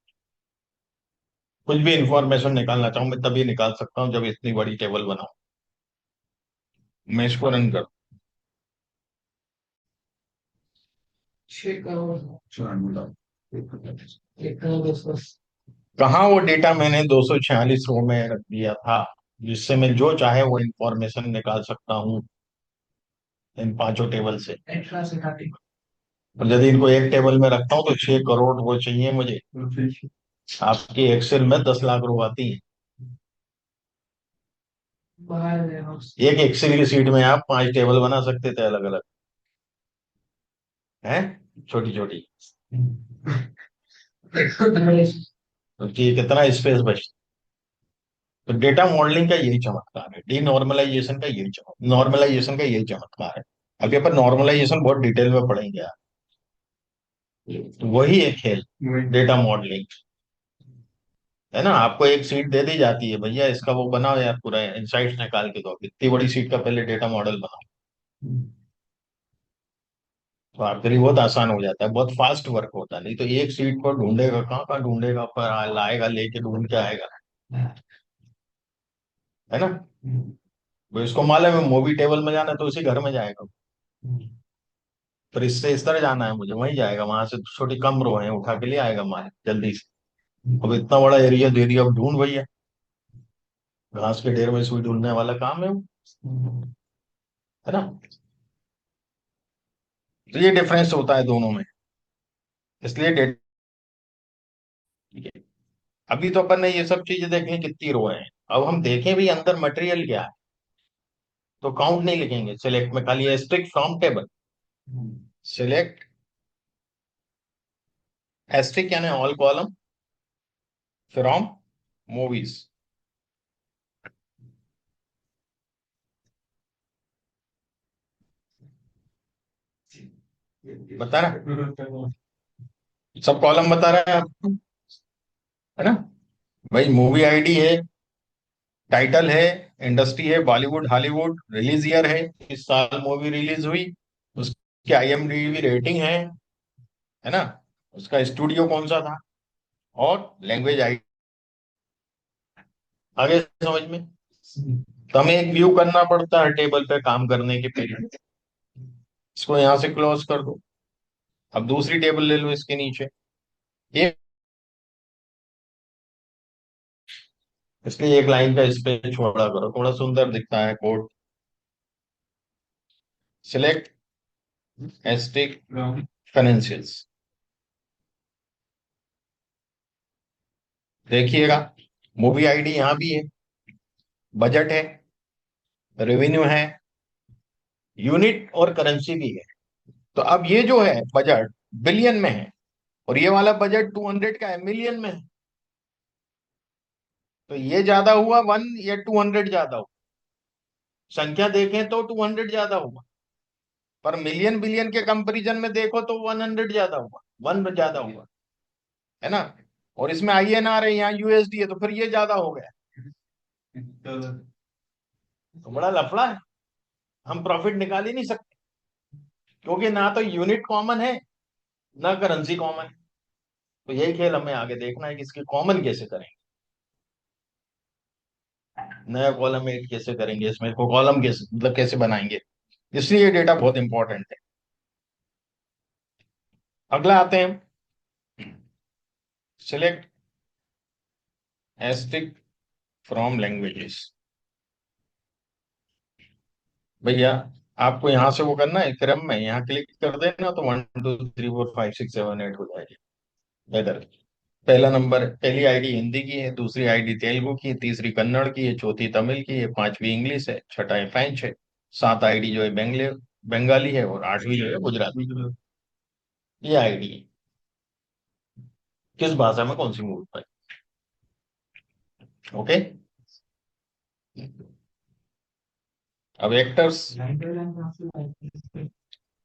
कुछ भी इंफॉर्मेशन निकालना चाहूँ मैं तभी निकाल सकता हूँ जब इतनी बड़ी टेबल बनाऊं। मैं इसको रन कर, कहाँ वो डेटा मैंने 246 रो में रख दिया था, जिससे मैं जो चाहे वो इंफॉर्मेशन निकाल सकता हूँ इन पांचों टेबल से। और यदि इनको एक टेबल में रखता हूँ तो 6 करोड़ वो चाहिए मुझे। आपकी एक्सेल में 10 लाख रो आती है। एक एक्सेल की सीट में आप 5 टेबल बना सकते थे अलग अलग, हैं, छोटी छोटी। तो ये कितना स्पेस बचता। तो डेटा मॉडलिंग का यही चमत्कार है, नॉर्मलाइजेशन का यही चमत्कार है। अभी अपन नॉर्मलाइजेशन बहुत डिटेल में पढ़ेंगे यार। तो वही एक खेल, डेटा मॉडलिंग, है ना? आपको एक सीट दे दी जाती है, भैया इसका वो बनाओ यार, पूरा इनसाइट्स निकाल के दो। इतनी बड़ी सीट का पहले डेटा मॉडल बनाओ, तो आपके लिए बहुत आसान हो जाता है, बहुत फास्ट वर्क होता है। नहीं तो एक सीट पर ढूंढेगा, कहाँ कहाँ ढूंढेगा, पर लाएगा, लेके ढूंढ के आएगा, है ना? वो इसको मालूम है मूवी टेबल में जाना है, तो उसी घर में जाएगा। पर इससे इस तरह जाना है मुझे, वहीं जाएगा, वहां से छोटी कम रो है, उठा के ले आएगा माल जल्दी से। अब इतना बड़ा एरिया दे दिया, अब ढूंढ भैया, घास के ढेर में सुई ढूंढने वाला काम है वो, है ना? तो ये डिफरेंस होता है दोनों में, इसलिए डेट। ठीक है। अभी तो अपन ने ये सब चीजें देखी, कितनी रो है। अब हम देखें भी अंदर मटेरियल क्या है, तो काउंट नहीं लिखेंगे सिलेक्ट में, खाली एस्ट्रिक्ट फ्रॉम टेबल, सिलेक्ट एस्ट्रिक्ट यानी ऑल कॉलम फ्रॉम मूवीज। बता रहा, सब कॉलम बता रहा है आपको, है ना? भाई मूवी आईडी है, टाइटल है, इंडस्ट्री है, बॉलीवुड हॉलीवुड, रिलीज ईयर है, किस साल मूवी रिलीज हुई, उसकी आईएमडीबी रेटिंग है ना, उसका स्टूडियो कौन सा था, और लैंग्वेज आई। आगे समझ में? तो हमें एक व्यू करना पड़ता है टेबल पे काम करने के पहले। इसको यहां से क्लोज कर दो। अब दूसरी टेबल ले लो इसके नीचे, एक, इसलिए एक लाइन का स्पेस छोड़ा करो, थोड़ा सुंदर दिखता है कोड। सिलेक्ट एस्टिक फाइनेंशियल्स, देखिएगा मूवी आईडी यहां भी है, बजट है, रेवेन्यू है, यूनिट और करेंसी भी है। तो अब ये जो है बजट बिलियन में है, और ये वाला बजट 200 का है, मिलियन में है। तो ये ज्यादा हुआ 1 या 200 ज्यादा हुआ? संख्या देखें तो 200 ज्यादा हुआ, पर मिलियन बिलियन के कंपैरिजन में देखो तो 100 ज्यादा हुआ, 1 ज्यादा हुआ, है ना। और इसमें INR है, यहाँ USD है, तो फिर ये ज्यादा हो गया। तो बड़ा लफड़ा है, हम प्रॉफिट निकाल ही नहीं सकते, क्योंकि ना तो यूनिट कॉमन है, ना करेंसी कॉमन है। तो यही खेल हमें आगे देखना है कि इसकी कॉमन कैसे करेंगे, नया कॉलम ऐड कैसे करेंगे, इसमें को कॉलम कैसे, मतलब कैसे बनाएंगे। इसलिए ये डेटा बहुत इंपॉर्टेंट है। अगला आते हैं, सिलेक्ट एस्टिक फ्रॉम लैंग्वेजेस। भैया आपको यहाँ से वो करना है, क्रम में यहाँ क्लिक कर देना तो 1 2 3 4 5 6 7 8 हो जाएगी इधर। पहला नंबर, पहली आईडी हिंदी की है, दूसरी आईडी तेलुगु की है, तीसरी कन्नड़ की है, चौथी तमिल की है, पांचवी इंग्लिश है, छठा है फ्रेंच है, सात आईडी जो है बंगाली है, और आठवीं जो है गुजराती। ये आईडी है, किस भाषा में कौन सी मूवी पर। ओके। अब एक्टर्स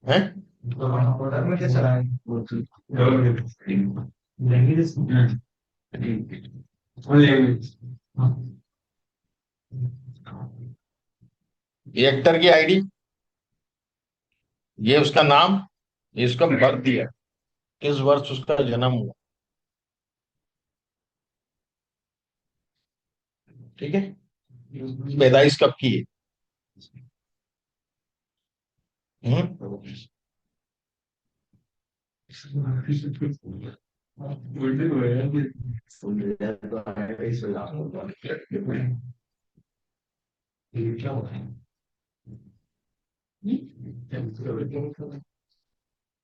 हैं, ये एक्टर की आईडी, ये उसका नाम, ये उसका बर्थ ईयर, किस वर्ष उसका जन्म हुआ। ठीक है, पैदाइश कब की है। Hmm.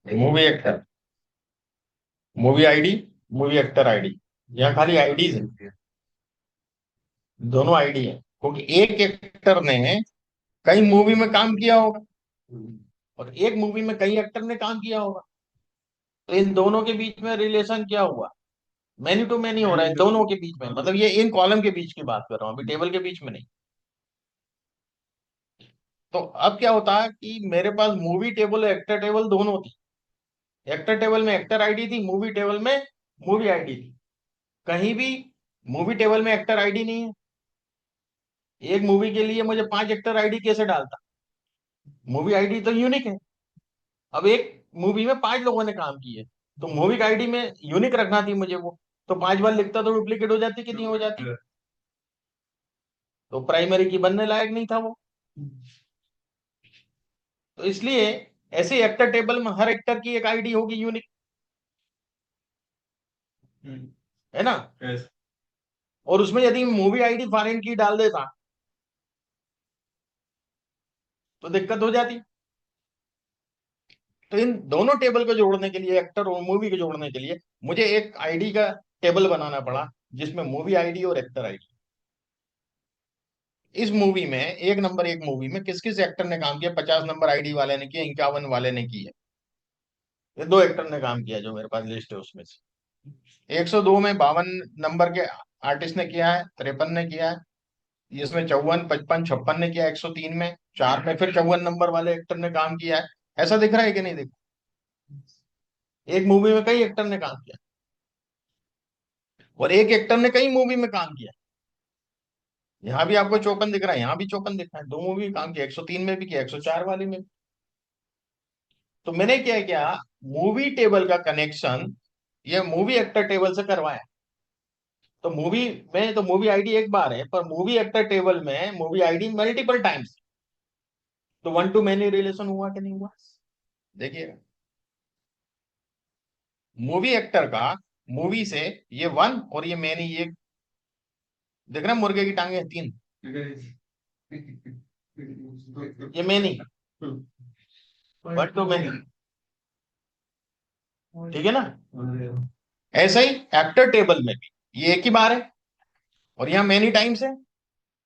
Movie actor, movie ID, movie actor ID, यहाँ खाली आईडीज है, दोनों आईडी है, क्योंकि एक एक्टर ने कई मूवी में काम किया होगा, और एक मूवी में कई एक्टर ने काम किया होगा। तो इन दोनों के बीच में रिलेशन क्या हुआ, मैनी टू मैनी हो रहा है दोनों के बीच में, मतलब ये इन कॉलम के बीच की बात कर रहा हूँ, अभी टेबल के बीच में नहीं। तो अब क्या होता है कि मेरे पास मूवी टेबल और एक्टर टेबल दोनों थी। एक्टर टेबल में एक्टर आईडी थी, मूवी टेबल में मूवी आईडी थी। कहीं भी मूवी टेबल में एक्टर आईडी नहीं है। एक मूवी के लिए मुझे 5 एक्टर आईडी कैसे डालता, मूवी आईडी तो यूनिक है। अब एक मूवी में 5 लोगों ने काम किए, तो मूवी का आईडी में यूनिक रखना थी मुझे वो, तो 5 बार लिखता तो डुप्लीकेट हो जाती, कितनी हो जाती, तो प्राइमरी की बनने लायक नहीं था वो। तो इसलिए ऐसे एक्टर टेबल में हर एक्टर की एक आईडी होगी यूनिक, है ना। और उसमें यदि मूवी आईडी फॉरेन की डाल देता तो दिक्कत हो जाती। तो इन दोनों टेबल को जोड़ने के लिए, एक्टर और मूवी को जोड़ने के लिए, मुझे एक आईडी का टेबल बनाना पड़ा, जिसमें मूवी आईडी और एक्टर आईडी। इस मूवी में एक मूवी में किस किस एक्टर ने काम किया, 50 नंबर आईडी वाले ने किया, 51 वाले ने किया, ये दो एक्टर ने काम किया जो मेरे पास लिस्ट है उसमें से। 102 में 52 नंबर के आर्टिस्ट ने किया है, 53 ने किया है, इसमें 54 55 56 ने किया, 103 में, 4 में फिर 54 नंबर वाले एक्टर ने काम किया है। ऐसा दिख रहा है कि नहीं दिख, एक मूवी में कई एक्टर ने काम किया, और एक एक्टर ने कई मूवी में काम किया। यहाँ भी आपको 54 दिख रहा है, यहाँ भी 54 दिख रहा है, दो मूवी में काम किया, 103 में भी किया, 104 वाली में भी। तो मैंने क्या किया, मूवी टेबल का कनेक्शन ये मूवी एक्टर टेबल से करवाया। तो मूवी में तो मूवी आईडी एक बार है, पर मूवी एक्टर टेबल में मूवी आईडी मल्टीपल टाइम्स। तो 1 to many रिलेशन हुआ कि नहीं हुआ, देखिए। मूवी एक्टर का मूवी से ये 1, और ये मैनी, ये देख रहे हैं मुर्गे की टांगे 3, ये मैनी, 1 to many, ठीक है ना। ऐसे ही एक्टर टेबल में भी ये एक ही बार है, और यहाँ मैनी टाइम्स है,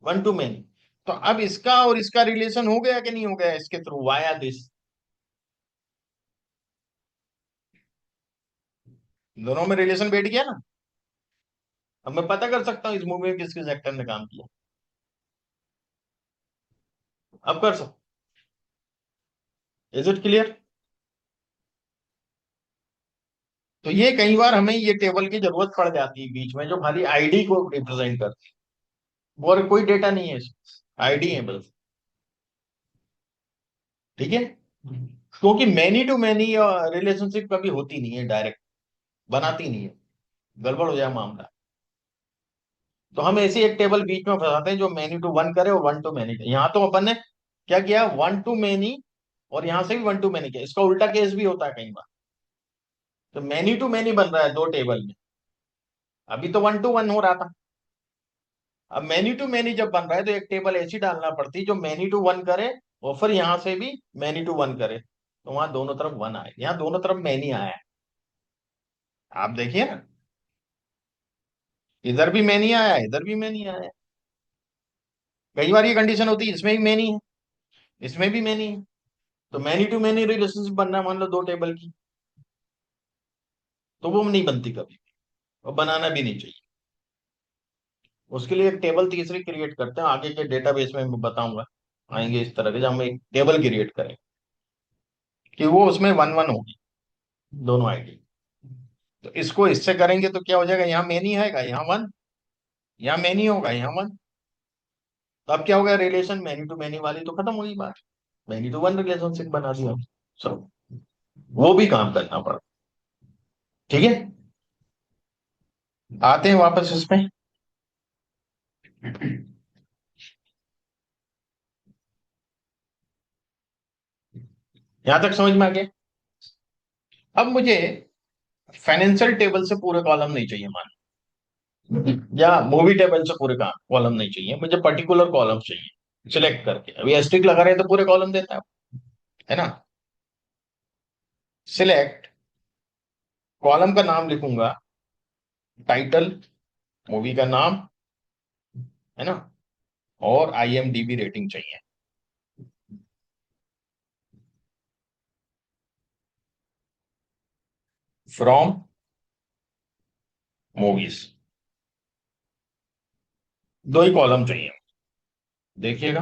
1 to many। तो अब इसका और इसका रिलेशन हो गया कि नहीं हो गया, इसके थ्रू वाया दिस, दोनों में रिलेशन बैठ गया ना। अब मैं पता कर सकता हूँ इस मूवी में किस किस एक्टर ने काम किया, अब कर सकता। Is it clear? तो ये कई बार हमें ये टेबल की जरूरत पड़ जाती है बीच में, जो खाली आईडी को रिप्रेजेंट करती है, और कोई डेटा नहीं है, आईडी है बस। ठीक है, क्योंकि मैनी टू मैनी रिलेशनशिप कभी होती नहीं है डायरेक्ट, बनाती नहीं है, गड़बड़ हो जाए मामला। तो हम ऐसी एक टेबल बीच में फंसाते हैं जो मैनी टू वन करे और वन टू मैनी करे। यहाँ तो अपन ने क्या किया, वन टू मैनी, और यहां से भी वन टू मैनी किया। इसका उल्टा केस भी होता है कई बार, तो मैनी टू मैनी बन रहा है दो टेबल में, अभी तो वन टू वन हो रहा था। अब मैनी टू मैनी जब बन रहा है तो एक टेबल ऐसी डालना पड़ती है जो मैनी टू वन करे, और फिर यहां से भी मैनी टू वन करे, तो वहां दोनों तरफ वन आए, यहाँ दोनों तरफ मैनी आया है। आप देखिए ना, इधर भी मैनी आया, इधर भी मैनी आया। कई बार ये कंडीशन होती है, इसमें भी मैनी है, इसमें भी मैनी है, तो मैनी टू मैनी रिलेशनशिप बनना है मान लो दो टेबल की, तो वो नहीं बनती कभी, और बनाना भी नहीं चाहिए। उसके लिए एक टेबल तीसरी क्रिएट करते हैं, आगे के डेटाबेस में मैं बताऊंगा, आएंगे इस तरह के, जब हम एक टेबल क्रिएट करें कि वो उसमें वन वन होगी दोनों आईडी। तो इसको इससे करेंगे तो क्या हो जाएगा, यहाँ मैनी आएगा, यहाँ वन, यहाँ मैनी होगा, यहाँ वन। तो अब क्या होगा, रिलेशन मैनी टू मैनी वाली तो खत्म होगी बात, मैनी टू वन रिलेशनशिप बना दिया सब। वो भी काम करना पड़ा। ठीक है, आते हैं वापस इसमें। यहां तक समझ में आ गया? अब मुझे फाइनेंशियल टेबल से पूरे कॉलम नहीं चाहिए मान, या मूवी टेबल से पूरे का कॉलम नहीं चाहिए, मुझे पर्टिकुलर कॉलम चाहिए सिलेक्ट करके। अभी एस्ट्रिक लगा रहे हैं तो पूरे कॉलम देता है ना। सिलेक्ट, कॉलम का नाम लिखूंगा, टाइटल, मूवी का नाम, है ना, और आईएमडीबी रेटिंग चाहिए। फ्रॉम मूवीज, दो ही कॉलम चाहिए, देखिएगा,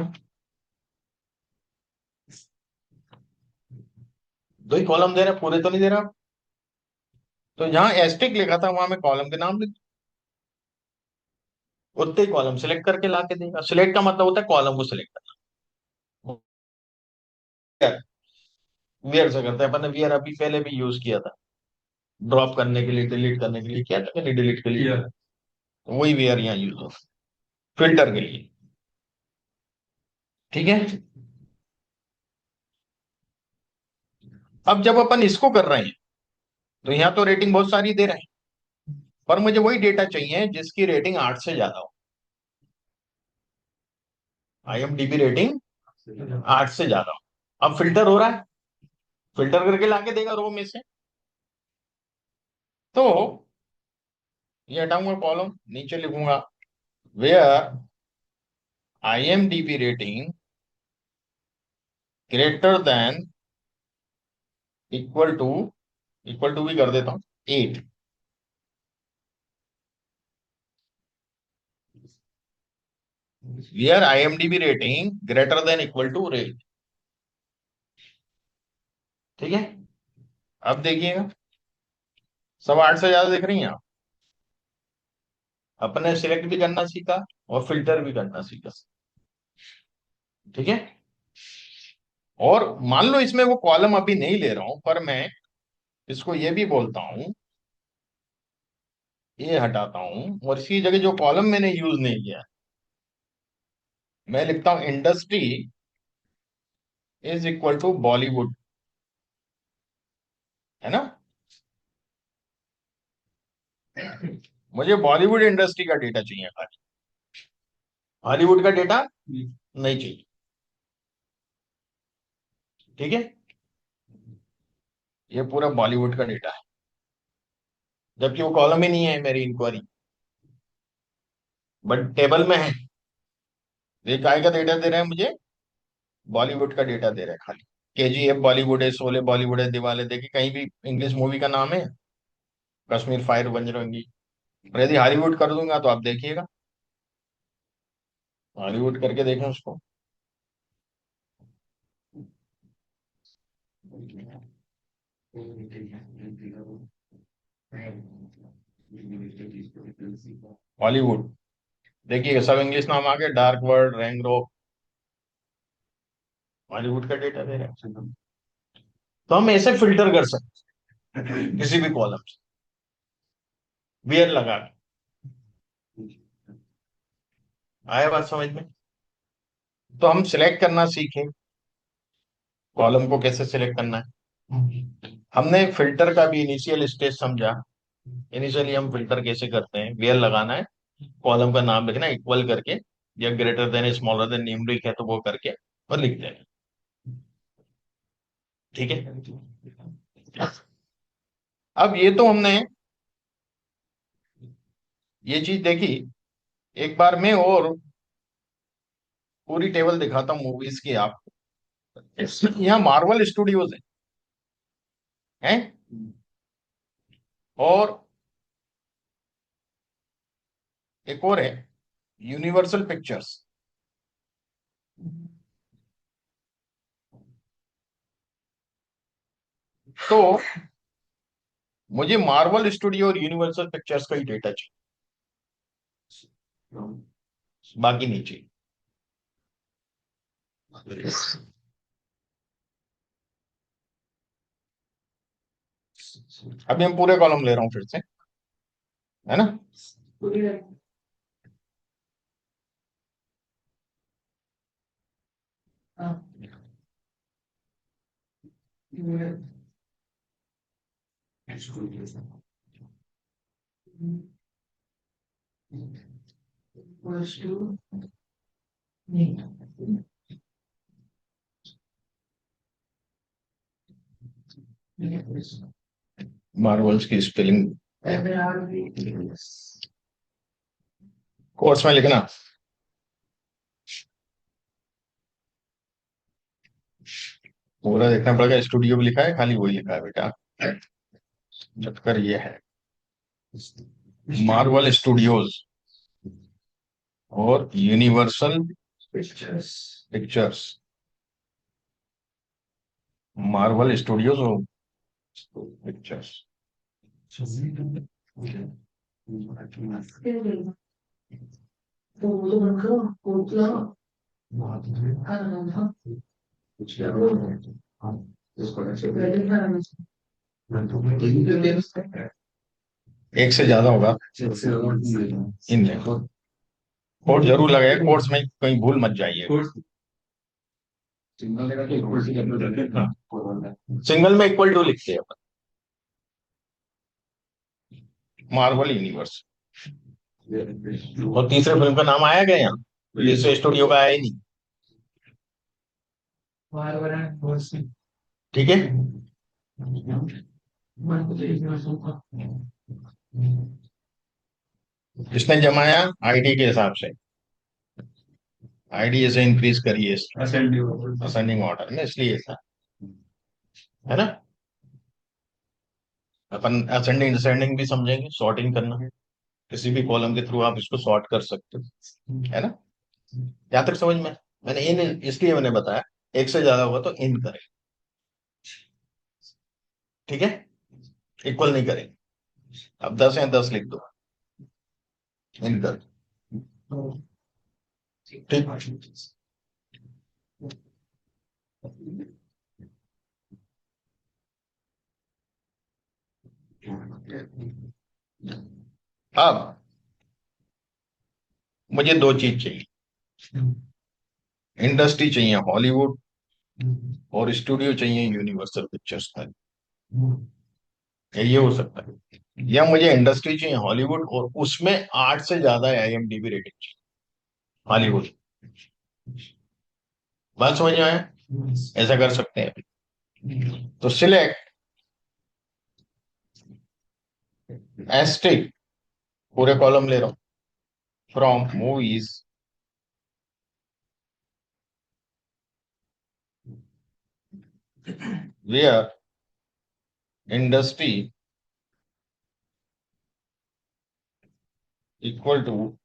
दो ही कॉलम दे रहा, पूरे तो नहीं दे रहा। तो जहां एस्ट्रिक लिखा था वहां मैं कॉलम के नाम लिख, उतने ही कॉलम सिलेक्ट करके ला के देगा। सिलेक्ट का मतलब होता है कॉलम को सिलेक्ट करना। वेयर से करते हैं अपन ने, वेयर अभी पहले भी यूज किया था, ड्रॉप करने के लिए, डिलीट करने के लिए किया था, मैंने डिलीट के लिए, तो वही वेयर यहाँ यूज हो, फिल्टर के लिए। ठीक है, अब जब अपन इसको कर रहे हैं तो यहाँ तो रेटिंग बहुत सारी दे रहे हैं, पर मुझे वही डेटा चाहिए जिसकी रेटिंग 8 से ज्यादा हो। आईएमडीबी रेटिंग 8 से ज्यादा हो। अब फिल्टर हो रहा है, फिल्टर करके लाके देगा रो में से। तो ये हटाऊंगा कॉलम, नीचे लिखूंगा where IMDb rating greater than, equal to, equal to भी कर देता हूं 8, where IMDb rating greater than equal to rate. ठीक है, अब देखिएगा सब 8 से ज्यादा दिख रही हैं आप। अपने सिलेक्ट भी करना सीखा और फिल्टर भी करना सीखा। ठीक है, और मान लो इसमें वो कॉलम अभी नहीं ले रहा हूं, पर मैं इसको ये भी बोलता हूं, ये हटाता हूं, और इसकी जगह जो कॉलम मैंने यूज नहीं किया, मैं लिखता हूं industry is equal to Bollywood, है ना। मुझे बॉलीवुड इंडस्ट्री का डेटा चाहिए खाली, हॉलीवुड का डेटा नहीं चाहिए। ठीक है, ये पूरा बॉलीवुड का डेटा है, जबकि वो कॉलम ही नहीं है मेरी इंक्वायरी, बट टेबल में है। ये काय का डेटा दे रहा है मुझे, बॉलीवुड का डेटा दे रहा है खाली। केजीएफ बॉलीवुड है, शोले बॉलीवुड है, दिवाले, देखिए कहीं भी इंग्लिश मूवी का नाम है, कश्मीर फायर, बजरंगी, और यदि हॉलीवुड कर दूंगा तो आप देखिएगा, हॉलीवुड करके देखें उसको। हॉलीवुड देखिएगा, सब इंग्लिश नाम आ गए, डार्क वर्ल्ड, रैंग्रो, हॉलीवुड का डेटा दे रहे हैं। तो हम ऐसे फिल्टर कर सकते हैं किसी भी कॉलम से, वियर लगा के। आया बात समझ में? तो हम सिलेक्ट करना सीखें, कॉलम को कैसे सिलेक्ट करना है। हमने फिल्टर का भी इनिशियल स्टेज समझा। इनिशियली हम फिल्टर कैसे करते हैं, वेयर लगाना है, कॉलम का नाम लिखना है इक्वल करके, या greater than smaller than numeric है तो वो करके और लिख देना। ठीक है। अब ये तो हमने ये चीज देखी। एक बार मैं और पूरी टेबल दिखाता हूँ मूवीज की आपको। यहाँ मार्वल स्टूडियोज हैं और एक और है यूनिवर्सल पिक्चर्स। तो मुझे मार्वल स्टूडियो और यूनिवर्सल पिक्चर्स का ही डेटा चाहिए, बाकी नहीं चाहिए। अभी हम पूरे कॉलम ले रहा हूँ फिर से, है ना। मार्वल्स की स्पेलिंग कोर्स में लिखना, पूरा देखना पड़ेगा। स्टूडियो भी लिखा है, खाली वही लिखा है बेटा। चक्कर ये है, मार्वल स्टूडियोज और यूनिवर्सल पिक्चर्स, मार्वल स्टूडियोज और पिक्चर्स। एक से ज्यादा होगा इन देखो, कोड जरूर लगाए, कोर्स में कहीं भूल मत जाइए। सिंगल में इक्वल टू लिखते हैं अपन, मार्वल यूनिवर्स। और तीसरे फिल्म का नाम आया गया यहाँ, तीसरे स्टूडियो का आया ही नहीं। ठीक है। इसने जमाया आईडी के हिसाब से, आईडी ऐसे इंक्रीज करिए असेंडिंग ऑर्डर में, इसलिए था, है ना। अपन असेंडिंग डिसेंडिंग भी समझेंगे, सॉर्टिंग करना, किसी भी कॉलम के थ्रू आप इसको सॉर्ट कर सकते हो, है ना। यहां तक समझ में? मैंने इन इसलिए मैंने बताया, एक से ज्यादा हुआ तो इन करें, ठीक है, इक्वल नहीं करेंगे। अब 10 है, 10 लिख दो, इन कर। ठीक। अब मुझे दो चीज चाहिए, इंडस्ट्री चाहिए हॉलीवुड और स्टूडियो चाहिए यूनिवर्सल पिक्चर्स का। ये हो सकता है, या मुझे इंडस्ट्री चाहिए हॉलीवुड और उसमें 8 से ज्यादा IMDb रेटिंग चाहिए हॉलीवुड। बात समझ में आया? ऐसा कर सकते हैं। तो सिलेक्ट एस्ट्रिक, पूरे कॉलम ले रहा हूं, from movies where industry equal to,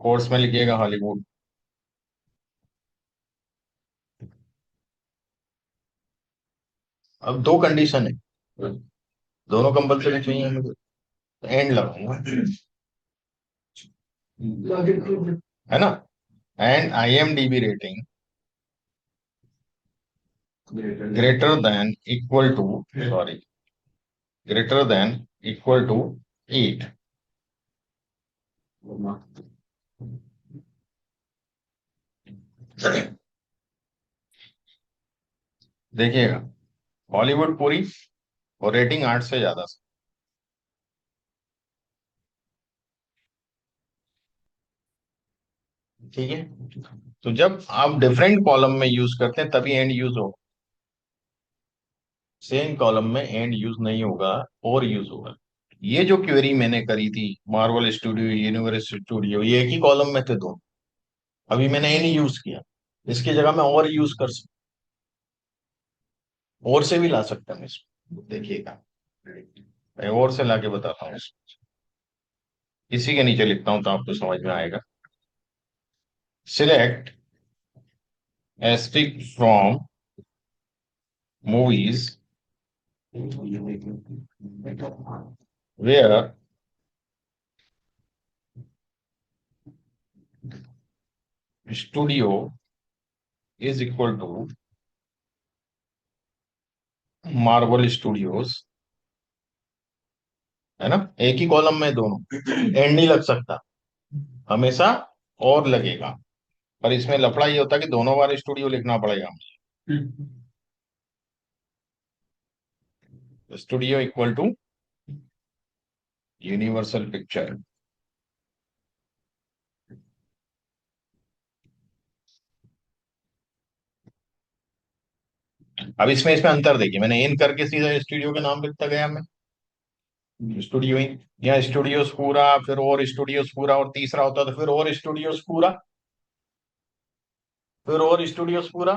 course में लिखिएगा हॉलीवुड। अब दो कंडीशन है, दोनों कंपलसरी चाहिए मुझे, एंड लगाऊंगा, है ना। And IMDb rating greater than equal to, sorry, greater than equal to 8। देखिएगा, हॉलीवुड पूरी और रेटिंग 8 से ज्यादा। ठीक है, तो जब आप डिफरेंट कॉलम में यूज करते हैं तभी एंड यूज हो, सेम कॉलम में एंड यूज नहीं होगा, और यूज होगा। ये जो क्वेरी मैंने करी थी, मार्वल स्टूडियो, यूनिवर्स स्टूडियो, ये एक ही कॉलम में थे दोनों, अभी मैंने एंड यूज किया, इसकी जगह मैं और यूज कर सकता, और से भी ला सकता हूँ इसको, देखिएगा मैं और से लाके बताता हूँ इसको। इसी के नीचे लिखता हूँ तो आपको समझ में आएगा। Select asterisk from movies where studio is equal to Marvel studios, है ना। एक ही कॉलम में दोनों, एंड नहीं लग सकता हमेशा, और लगेगा। पर इसमें लफड़ा ये होता है कि दोनों बार स्टूडियो लिखना पड़ेगा मुझे। Studio equal to Universal picture. अब इसमें इसमें अंतर देखिए, मैंने इन करके सीधा स्टूडियो के नाम लिखता गया मैं, स्टूडियो इन, या स्टूडियोज पूरा, फिर और स्टूडियोज पूरा, और तीसरा होता तो फिर और स्टूडियोज पूरा, फिर और स्टूडियोज पूरा।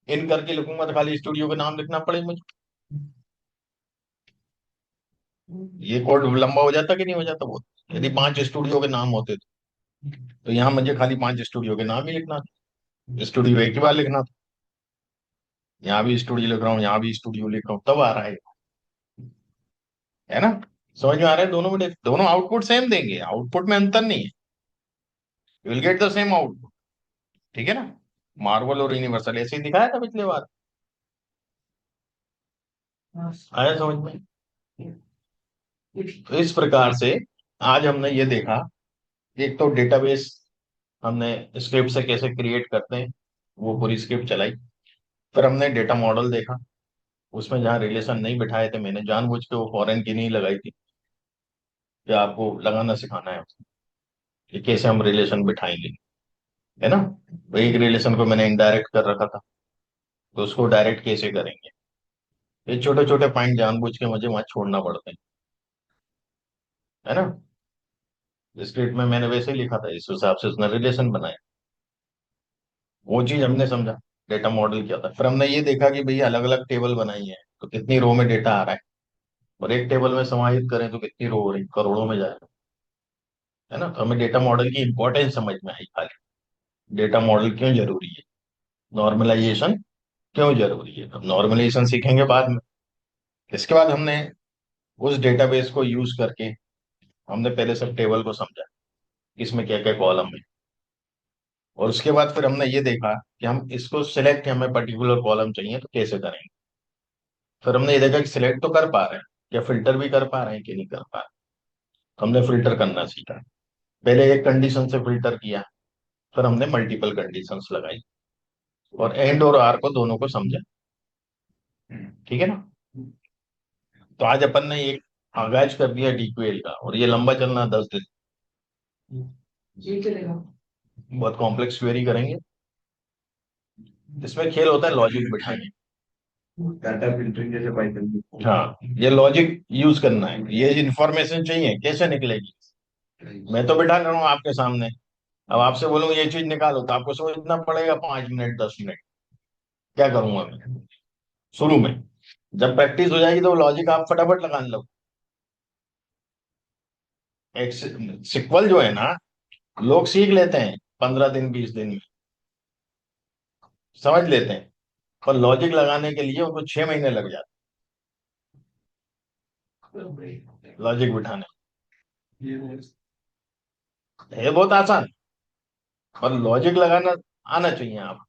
इन करके लिखूंगा तो खाली स्टूडियो का नाम लिखना पड़ेगा मुझे, ये कोड लंबा हो जाता कि नहीं हो जाता बहुत, यदि 5 स्टूडियो के नाम होते तो यहाँ मुझे खाली 5 स्टूडियो के नाम ही लिखना था, स्टूडियो एक ही बार लिखना था। यहाँ भी स्टूडियो लिख रहा हूँ, यहाँ भी स्टूडियो लिख रहा हूँ, तब आ रहा है ना। समझ में आ रहा है, दोनों में दोनों आउटपुट सेम देंगे, आउटपुट में अंतर नहीं है, you will get the same output. ठीक है ना, मार्वल और यूनिवर्सल ऐसे ही दिखाया था पिछले बार, आया समझ में। तो इस प्रकार से आज हमने ये देखा, एक तो डेटाबेस हमने स्क्रिप्ट से कैसे क्रिएट करते हैं, वो पूरी स्क्रिप्ट चलाई। फिर हमने डेटा मॉडल देखा, उसमें जहाँ रिलेशन नहीं बिठाए थे मैंने जानबूझ के वो फॉरेन की नहीं लगाई थी, कि आपको लगाना सिखाना है कि कैसे हम रिलेशन बिठाएंगे, है ना। तो एक रिलेशन को मैंने इनडायरेक्ट कर रखा था, तो उसको डायरेक्ट कैसे करेंगे, ये छोटे छोटे पॉइंट जानबूझ के मुझे वहां छोड़ना पड़ते हैं, है ना। स्क्रिप्ट में मैंने वैसे ही लिखा था, इस हिसाब से उसने रिलेशन बनाया, वो चीज हमने समझा, डेटा मॉडल क्या था। फिर हमने ये देखा कि भाई अलग अलग टेबल बनाई है तो कितनी रो में डेटा आ रहा है, और एक टेबल में समाहित करें तो कितनी रो हो रही, करोड़ों में जाएगा, है ना। तो हमें डेटा मॉडल की इंपॉर्टेंस समझ में आई खाली, डेटा मॉडल क्यों जरूरी है, नॉर्मलाइजेशन क्यों जरूरी है। अब नॉर्मलाइजेशन सीखेंगे बाद में। इसके बाद हमने उस डेटाबेस को यूज करके हमने पहले सब टेबल को समझा, इसमें क्या क्या कॉलम है, और उसके बाद फिर हमने ये देखा कि हम इसको सिलेक्ट, हमें पर्टिकुलर कॉलम चाहिए तो कैसे करेंगे। फिर हमने ये देखा कि सिलेक्ट तो कर पा रहे हैं, या फिल्टर भी कर पा रहे हैं कि नहीं कर पा रहे, तो हमने फिल्टर करना सीखा। पहले एक कंडीशन से फिल्टर किया, फिर हमने मल्टीपल कंडीशंस लगाई, और एंड और आर को दोनों को समझा। ठीक है ना। तो आज अपन ने एक आगाज कर दिया डीक्यूएल का, और ये लंबा चलना 10 दिन, बहुत कॉम्प्लेक्स क्वेरी करेंगे। इसमें खेल होता है लॉजिक बिठाने, डाटा फिल्टरिंग जैसे पाइथन में। हाँ, ये लॉजिक यूज करना है, ये इंफॉर्मेशन चाहिए कैसे निकलेगी। मैं तो बिठा रहा हूँ आपके सामने, अब आपसे बोलूंगा ये चीज निकालो तो आपको सोचना पड़ेगा 5 मिनट 10 मिनट, क्या करूंगा मैं शुरू में। जब प्रैक्टिस हो जाएगी तो लॉजिक आप फटाफट लगाने लगो, एक सिक्वल जो है ना, लोग सीख लेते हैं 15 दिन 20 दिन में, समझ लेते हैं। पर लॉजिक लगाने के लिए उनको 6 महीने लग जाते हैं लॉजिक बिठाने में। ये बहुत आसान, और लॉजिक लगाना आना चाहिए आप।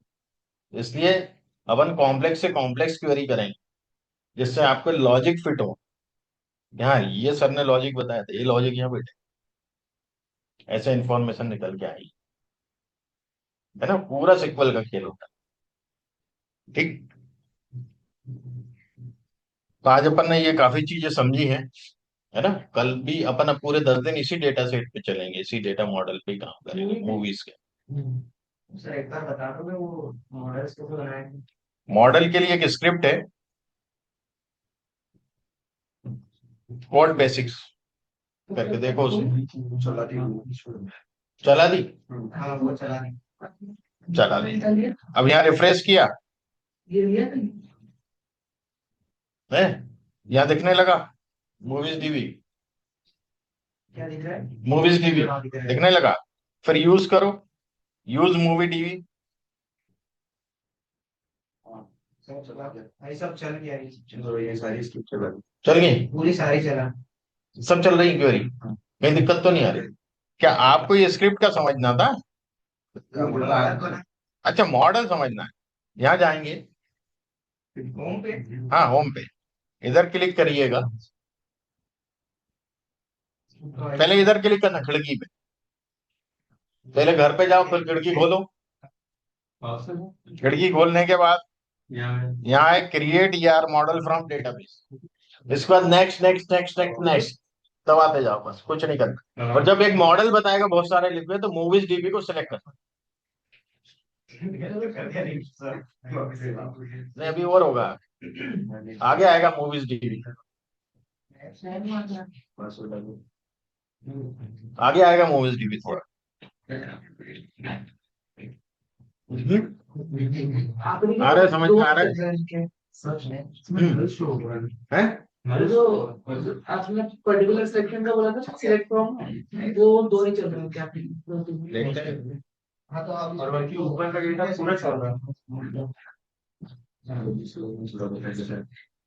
इसलिए अपन कॉम्प्लेक्स से कॉम्प्लेक्स क्वेरी करेंगे, जिससे आपको लॉजिक फिट हो। हाँ, ये सर ने लॉजिक बताया था, ये लॉजिक यहाँ बैठे, ऐसे इंफॉर्मेशन निकल के आई, है ना। पूरा सिक्वल का खेल होता है, ठीक। तो आज अपन ने ये काफी चीजें समझी हैं, है ना। कल भी अपन अब पूरे 10 दिन इसी डेटा सेट पे चलेंगे, इसी डेटा मॉडल पे ही काम करेंगे मूवीज के। सर एक बार बता दो मैं वो मॉडल्स को बनाएंगे। मॉडल के लिए एक स्क्रिप्ट है, कोड बेसिक्स करके देखो उसे। चला दी। चला दी, हाँ वो चला दी। चला दी। अब यहाँ रिफ्रेश किया ये लिया है, यहाँ दिखने लगा मूवीज डीवी, क्या दिख रहा है? मूवीज डीवी दिखने लगा। फिर यूज करो, यूज मूवी डीवी। सब चला गया, ये सब चल गया, ये सब चल, ये सारी स्क्रिप्ट चला गई, चल गई, पूरी सारी चला। सब चल रही क्वेरी, कहीं दिक्कत तो नहीं आ रही? क्या आपको ये स्क्रिप्ट का समझना था? अच्छा, मॉडल समझना है। यहाँ जाएंगे, होम पे। हाँ होम पे, इधर क्लिक करिएगा। पहले इधर क्लिक करना, खिड़की पे। पहले घर पे जाओ, फिर खिड़की खोलो। खिड़की खोलने के बाद यहाँ है create ER model from database. इसके बाद next next next next next दबाते जाओ, बस कुछ नहीं करना। और जब एक मॉडल बताएगा बहुत सारे लिखे, तो मूवीज डीबी को सिलेक्ट करना। नहीं, अभी और होगा, आगे आएगा मूवीज डीबी, आगे आएगा मूवीज डीबी थोड़ा। आ रहा है, समझ में आ रहा है? हैं? जो आपने पर्टिकुलर सेक्शन का बोला था सिलेक्ट फ्रॉम, वो दो ही चल रहे हैं क्या? देखते हैं। हाँ तो आप और बाकी ऊपर का डेटा पूरा चल रहा है।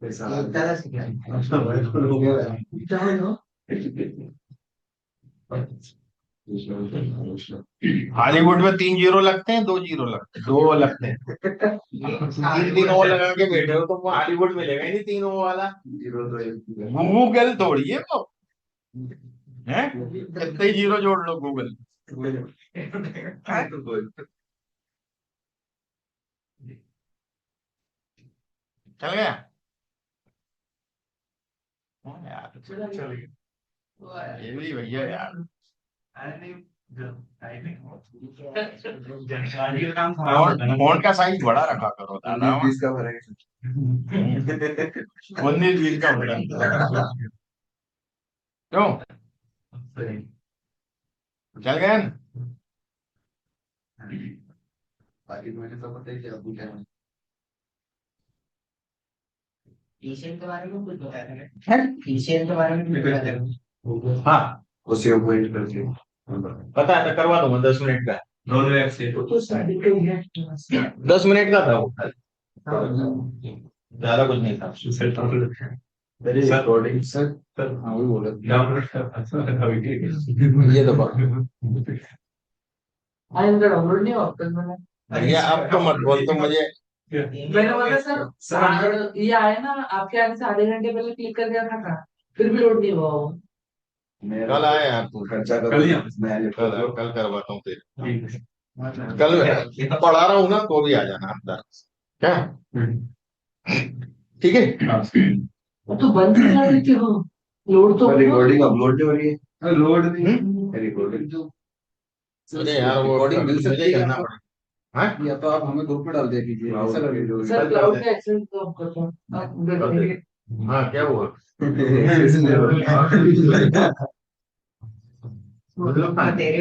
एक तरह से क्या हॉलीवुड में 3 जीरो लगते हैं, 2 जीरो लगते हैं, 2 लगते हैं। तीन तीन ओ लगा के बैठे हो, तो वो हॉलीवुड मिलेगा ही नहीं 3 ओ वाला। गूगल थोड़ी है वो, है कितने ही जीरो जोड़ लो गूगल। चल गया। हाँ यार, चल ये भी भैया यार, फोन का साइज बड़ा रखा करो दादा। 19-20 का भरेगा। 19-20 का बड़ा क्यों? चल गया ना? बाकी मुझे तो पता ही अबू क्या है। एशियन के बारे में कुछ बता देना। एशियन के बारे में कुछ बता देना। हाँ, उसे अपॉइंट करके पता है, तो करवा दूंगा 10 मिनट का। दोनों ऐप से तो स्टार्टिंग का ही है। 10 मिनट का था वो, ज्यादा कुछ नहीं था। मेरे रिकॉर्डिंग सर। सर हाँ वही बोला ये तो हाँ इनका डाउनलोड नहीं होता मैंने। भैया, अब तो मत बोल तो मुझे। मैंने बोला सर ये आया ना आपके आने से आधे घंटे पहले क्लिक कर दिया था फिर भी लोड नहीं हुआ वो। कल आया यार तू, खर्चा कल करवाता हूँ तेरे। कल पढ़ा रहा हूँ ना, तो भी आ जाना अंदर, क्या? ठीक है। वो तो बंद करा देते हो, लोड तो रिकॉर्डिंग अपलोड नहीं हो रही है। लोड नहीं रिकॉर्डिंग जो अरे यार, वो रिकॉर्डिंग मिल सकती है करना आपको? पड़ेगा। हाँ, या तो आप हमें ग्रुप में डाल दिया कीजिए ऐसा लगे सर क्लाउड का एक्सेस तो आप करते हैं आप दे देंगे। हाँ, क्या हुआ? तेरे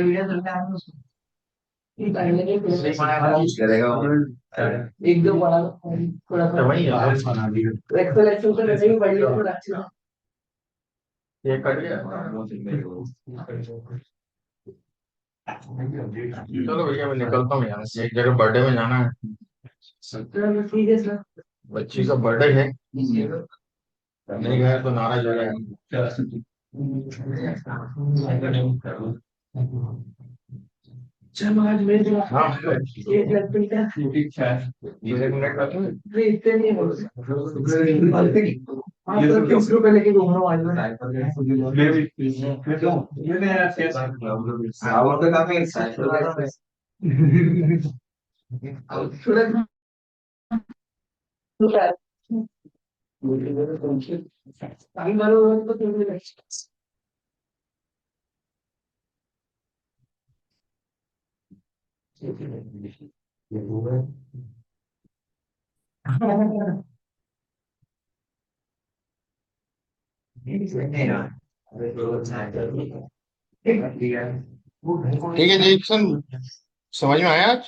वीडियो चलते हैं उसको करेगा एक दो बड़ा थोड़ा सा वही एक्सेल एक्सेल तो वैसे भी बढ़ लिया थोड़ा अच्छा ये कट गया। चलो भैया मैं निकलता हूँ यहाँ से, एक जगह बर्थडे में जाना है। चलो ठीक है सर। बच्ची का बर्थडे है, नहीं गया तो नाराज हो जाएगा। चलो आज मेरे हाँ एक लड़की का ठीक है, 1 मिनट का तो। अरे इतने नहीं बोल हाँ सर 30 रुपए लेके घूम रहा हूँ आज मैं थोड़ा टाइम मारो तो ठीक है जैक्सन, समझ में आया आज?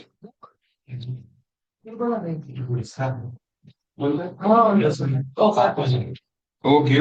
हाँ ओके।